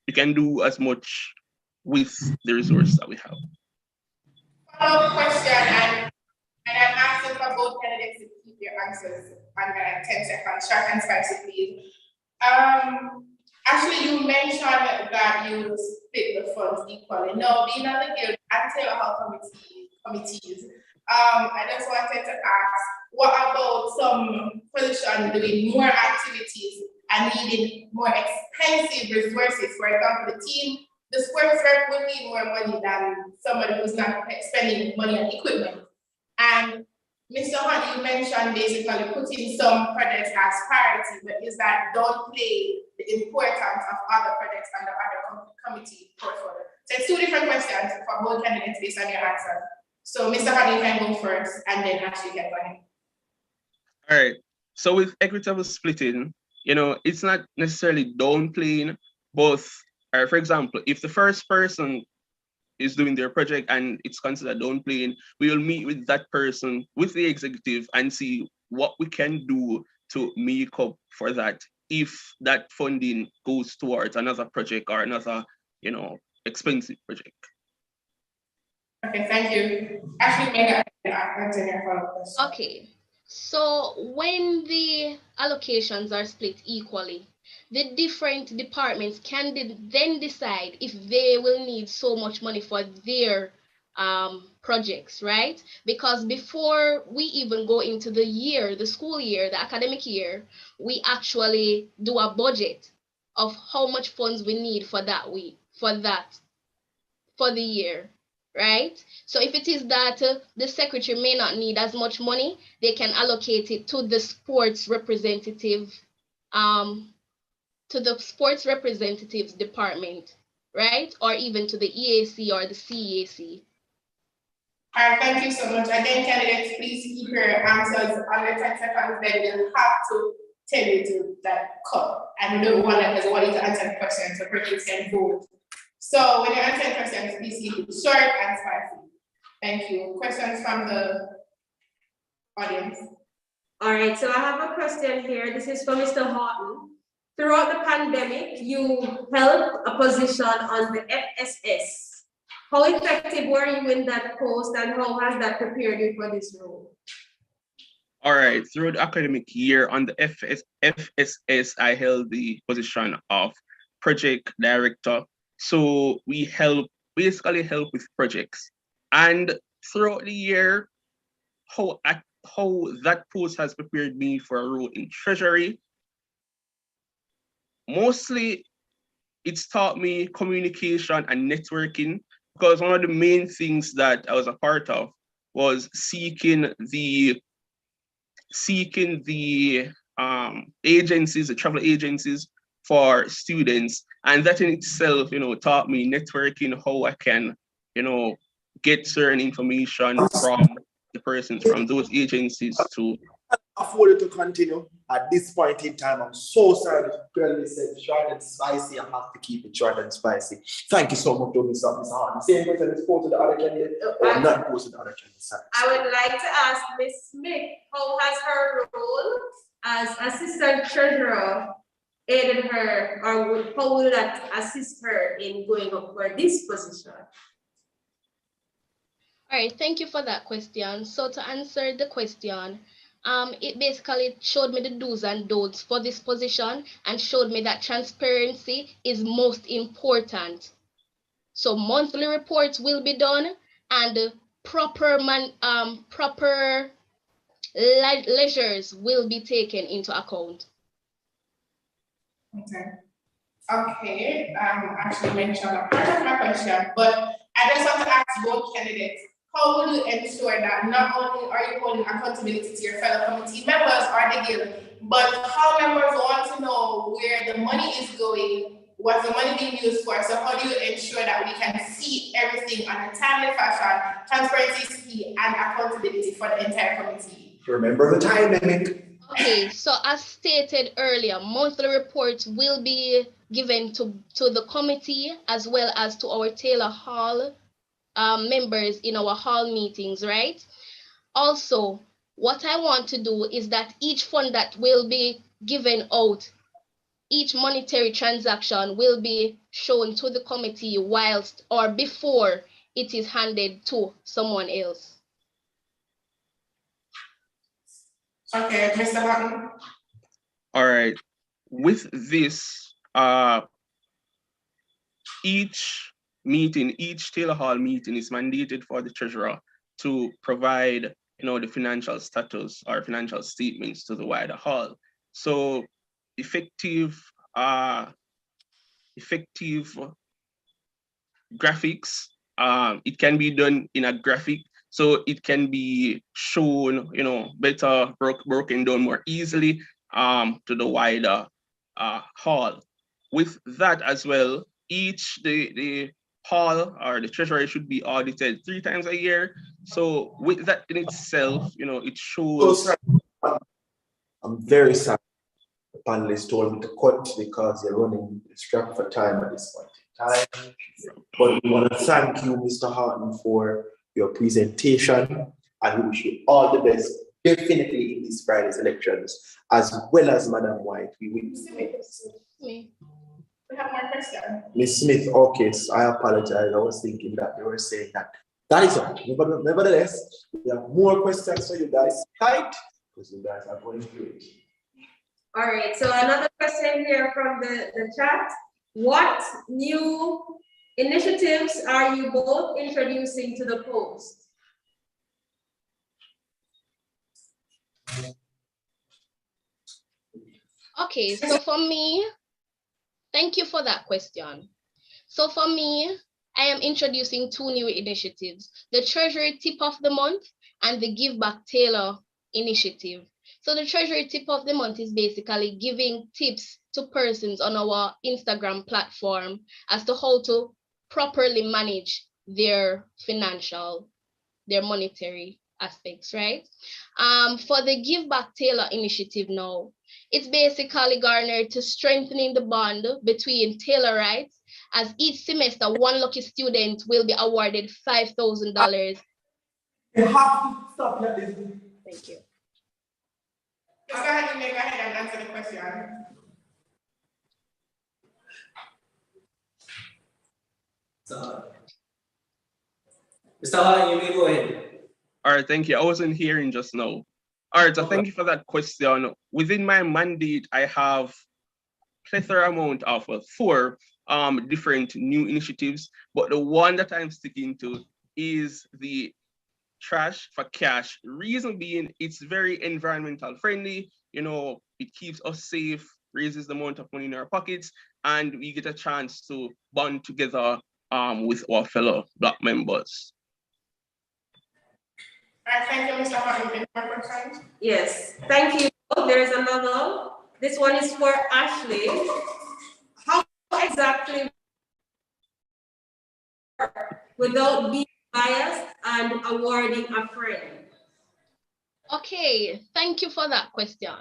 we can do as much with the resources that we have. Follow-up question, and I'm asking for both candidates to keep your answers under 10 seconds, short and spicy, please. Actually, you mentioned that you split the funds equally. No, being on the guild and Taylor Hall committees, I just wanted to ask, what about some position doing more activities and needing more expensive resources? For example, the sports rep would need more money than somebody who's not spending money on equipment. And Mr. Hunt, you mentioned basically putting some projects as priority, but is that downplay the importance of other projects under other committee portfolio? So it's two different questions for both candidates based on your answer. So Mr. Hunt, you can go first, and then Ashley can go ahead. All right. So with equitable splitting, it's not necessarily downplaying both. For example, if the first person is doing their project and it's considered downplaying, we will meet with that person, with the executive, and see what we can do to make up for that if that funding goes towards another project or another, expensive project. Okay, thank you. Actually, may I answer your follow-up question? Okay, so when the allocations are split equally, the different departments can then decide if they will need so much money for their projects, right? Because before we even go into the year, the school year, the academic year, we actually do a budget of how much funds we need for that week, for the year, right? So if it is that the secretary may not need as much money, they can allocate it to the sports representative, department, right? Or even to the EAC or the CEAC. All right, thank you so much. Again, candidates, please keep your answers under 10 seconds, then we'll have to tell you to that cut. And no one that doesn't want you to answer the question, so persons can vote. So when you're answering questions, please keep it short and spicy. Thank you. Questions from the audience? All right, so I have a question here. This is from Mr. Horton. Throughout the pandemic, you held a position on the FSS. How effective were you in that post, and how has that prepared you for this role? All right, through the academic year on the FSS, I held the position of project director. So we basically help with projects. And throughout the year, how that post has prepared me for a role in Treasury. Mostly, it's taught me communication and networking, because one of the main things that I was a part of was seeking the agencies, the travel agencies for students. And that in itself, taught me networking, how I can, get certain information from the persons from those agencies to afford it to continue at this point in time. I'm so sorry to clearly say short and spicy. I have to keep it short and spicy. Thank you so much, Mr. Hart. Same question is posed to the other candidate or not posed to the other candidate. I would like to ask Ms. Smith, how has her role as assistant treasurer aided her, or how will that assist her in going up for this position? All right, thank you for that question. So to answer the question, it basically showed me the do's and don'ts for this position and showed me that transparency is most important. So monthly reports will be done and proper leisures will be taken into account. Okay, actually mentioned a part of my question, but I just want to ask both candidates, how will you ensure that not only are you holding accountability to your fellow committee members or the guild, but how members want to know where the money is going, what's the money being used for? So how do you ensure that we can see everything on a timely fashion, transparency is key, and accountability for the entire committee? Remember the timing. Okay, so as stated earlier, monthly reports will be given to the committee as well as to our Taylor Hall members in our hall meetings, right? Also, what I want to do is that each fund that will be given out, each monetary transaction will be shown to the committee whilst or before it is handed to someone else. Okay, Mr. Martin. All right. With this, each Taylor Hall meeting is mandated for the treasurer to provide, the financial status or financial statements to the wider hall. So effective graphics, it can be done in a graphic, so it can be shown, better, broken down more easily to the wider hall. With that as well, the hall or the treasury should be audited 3 times a year. So with that in itself, it shows. I'm very sorry. The panelists told me to cut because they're running strapped for time at this point in time. But we want to thank you, Mr. Horton, for your presentation, and we wish you all the best, definitely in this Friday's elections, as well as Madam White. We have more questions. Ms. Smith, okay, so I apologize. I was thinking that they were saying that is all. But nevertheless, we have more questions for you guys. Tight, because you guys are going through it. All right, so another question here from the chat. What new initiatives are you both introducing to the post? Okay, so for me, thank you for that question. So for me, I am introducing 2 new initiatives, the Treasury Tip of the Month and the Give Back Taylor initiative. So the Treasury Tip of the Month is basically giving tips to persons on our Instagram platform as to how to properly manage their monetary aspects, right? For the Give Back Taylor initiative now, it's basically garnered to strengthening the bond between Taylorites, as each semester, one lucky student will be awarded $5,000. You have to stop that. Thank you. Go ahead and answer the question. Mr. Hart, you may go ahead. All right, thank you. I wasn't hearing just now. All right, so thank you for that question. Within my mandate, I have plethora amount of 4 different new initiatives, but the one that I'm sticking to is the Trash for Cash. Reason being, it's very environmental friendly. You know, it keeps us safe, raises the amount of money in our pockets, and we get a chance to bond together with our fellow Black members. All right, thank you, Mr. Martin. Any more questions? Yes, thank you. There's another. This one is for Ashley. How exactly without being biased and awarding a friend? Okay, thank you for that question.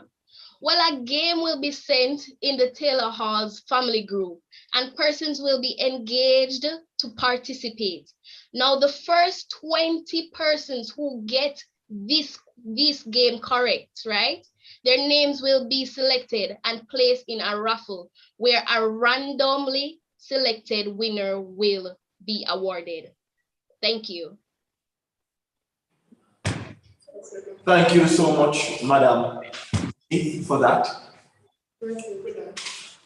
Well, a game will be sent in the Taylor Hall's family group, and persons will be engaged to participate. Now, the first 20 persons who get this game correct, right? Their names will be selected and placed in a raffle where a randomly selected winner will be awarded. Thank you. Thank you so much, Madam, for that.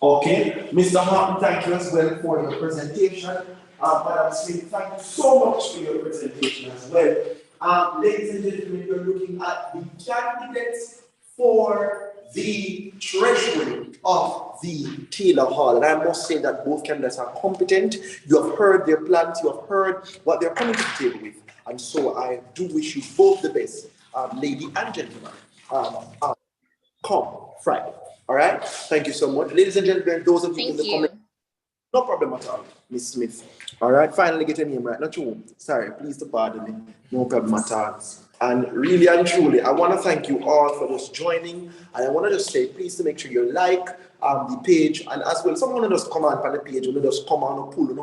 Okay, Mr. Martin, thank you as well for your presentation. Madam Smith, thank you so much for your presentation as well. Ladies and gentlemen, you're looking at the candidates for the Treasury of the Taylor Hall. And I must say that both candidates are competent. You have heard their plans, you have heard what they're coming to the table with. And so I do wish you both the best, lady and gentlemen. Come Friday. All right? Thank you so much. Ladies and gentlemen, those of you in the comments, no problem at all, Miss Smith. All right, finally get your name right. Not you. Sorry, please to pardon me. No problem at all. And really and truly, I want to thank you all for just joining. And I want to just say, please to make sure you like the page. And as well, someone will just come on the page, will just come on and pull. We'll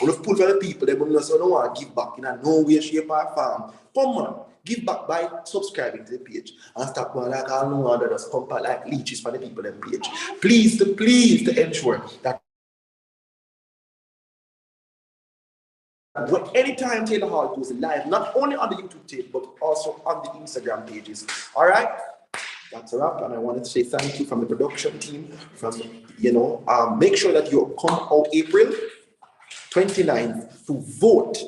just pull for the people. They will just say, I don't want to give back in no way, shape, or form. Come on. Give back by subscribing to the page and stop going like I don't know just come like leeches for the people on the page. Please to ensure that anytime Taylor Hall goes live, not only on the YouTube page, but also on the Instagram pages. All right? That's a wrap. And I wanted to say thank you from the production team. Make sure that you come out April 29th to vote.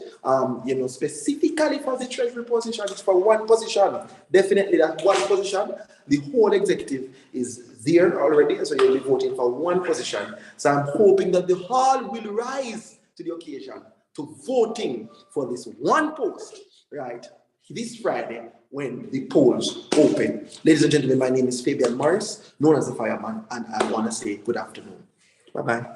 Specifically for the Treasury position, it's for one position. Definitely that one position. The whole executive is there already, so you'll be voting for one position. So I'm hoping that the hall will rise to the occasion to voting for this one post, right, this Friday when the polls open. Ladies and gentlemen, my name is Fabian Morris, known as the Fireman, and I want to say good afternoon. Bye-bye.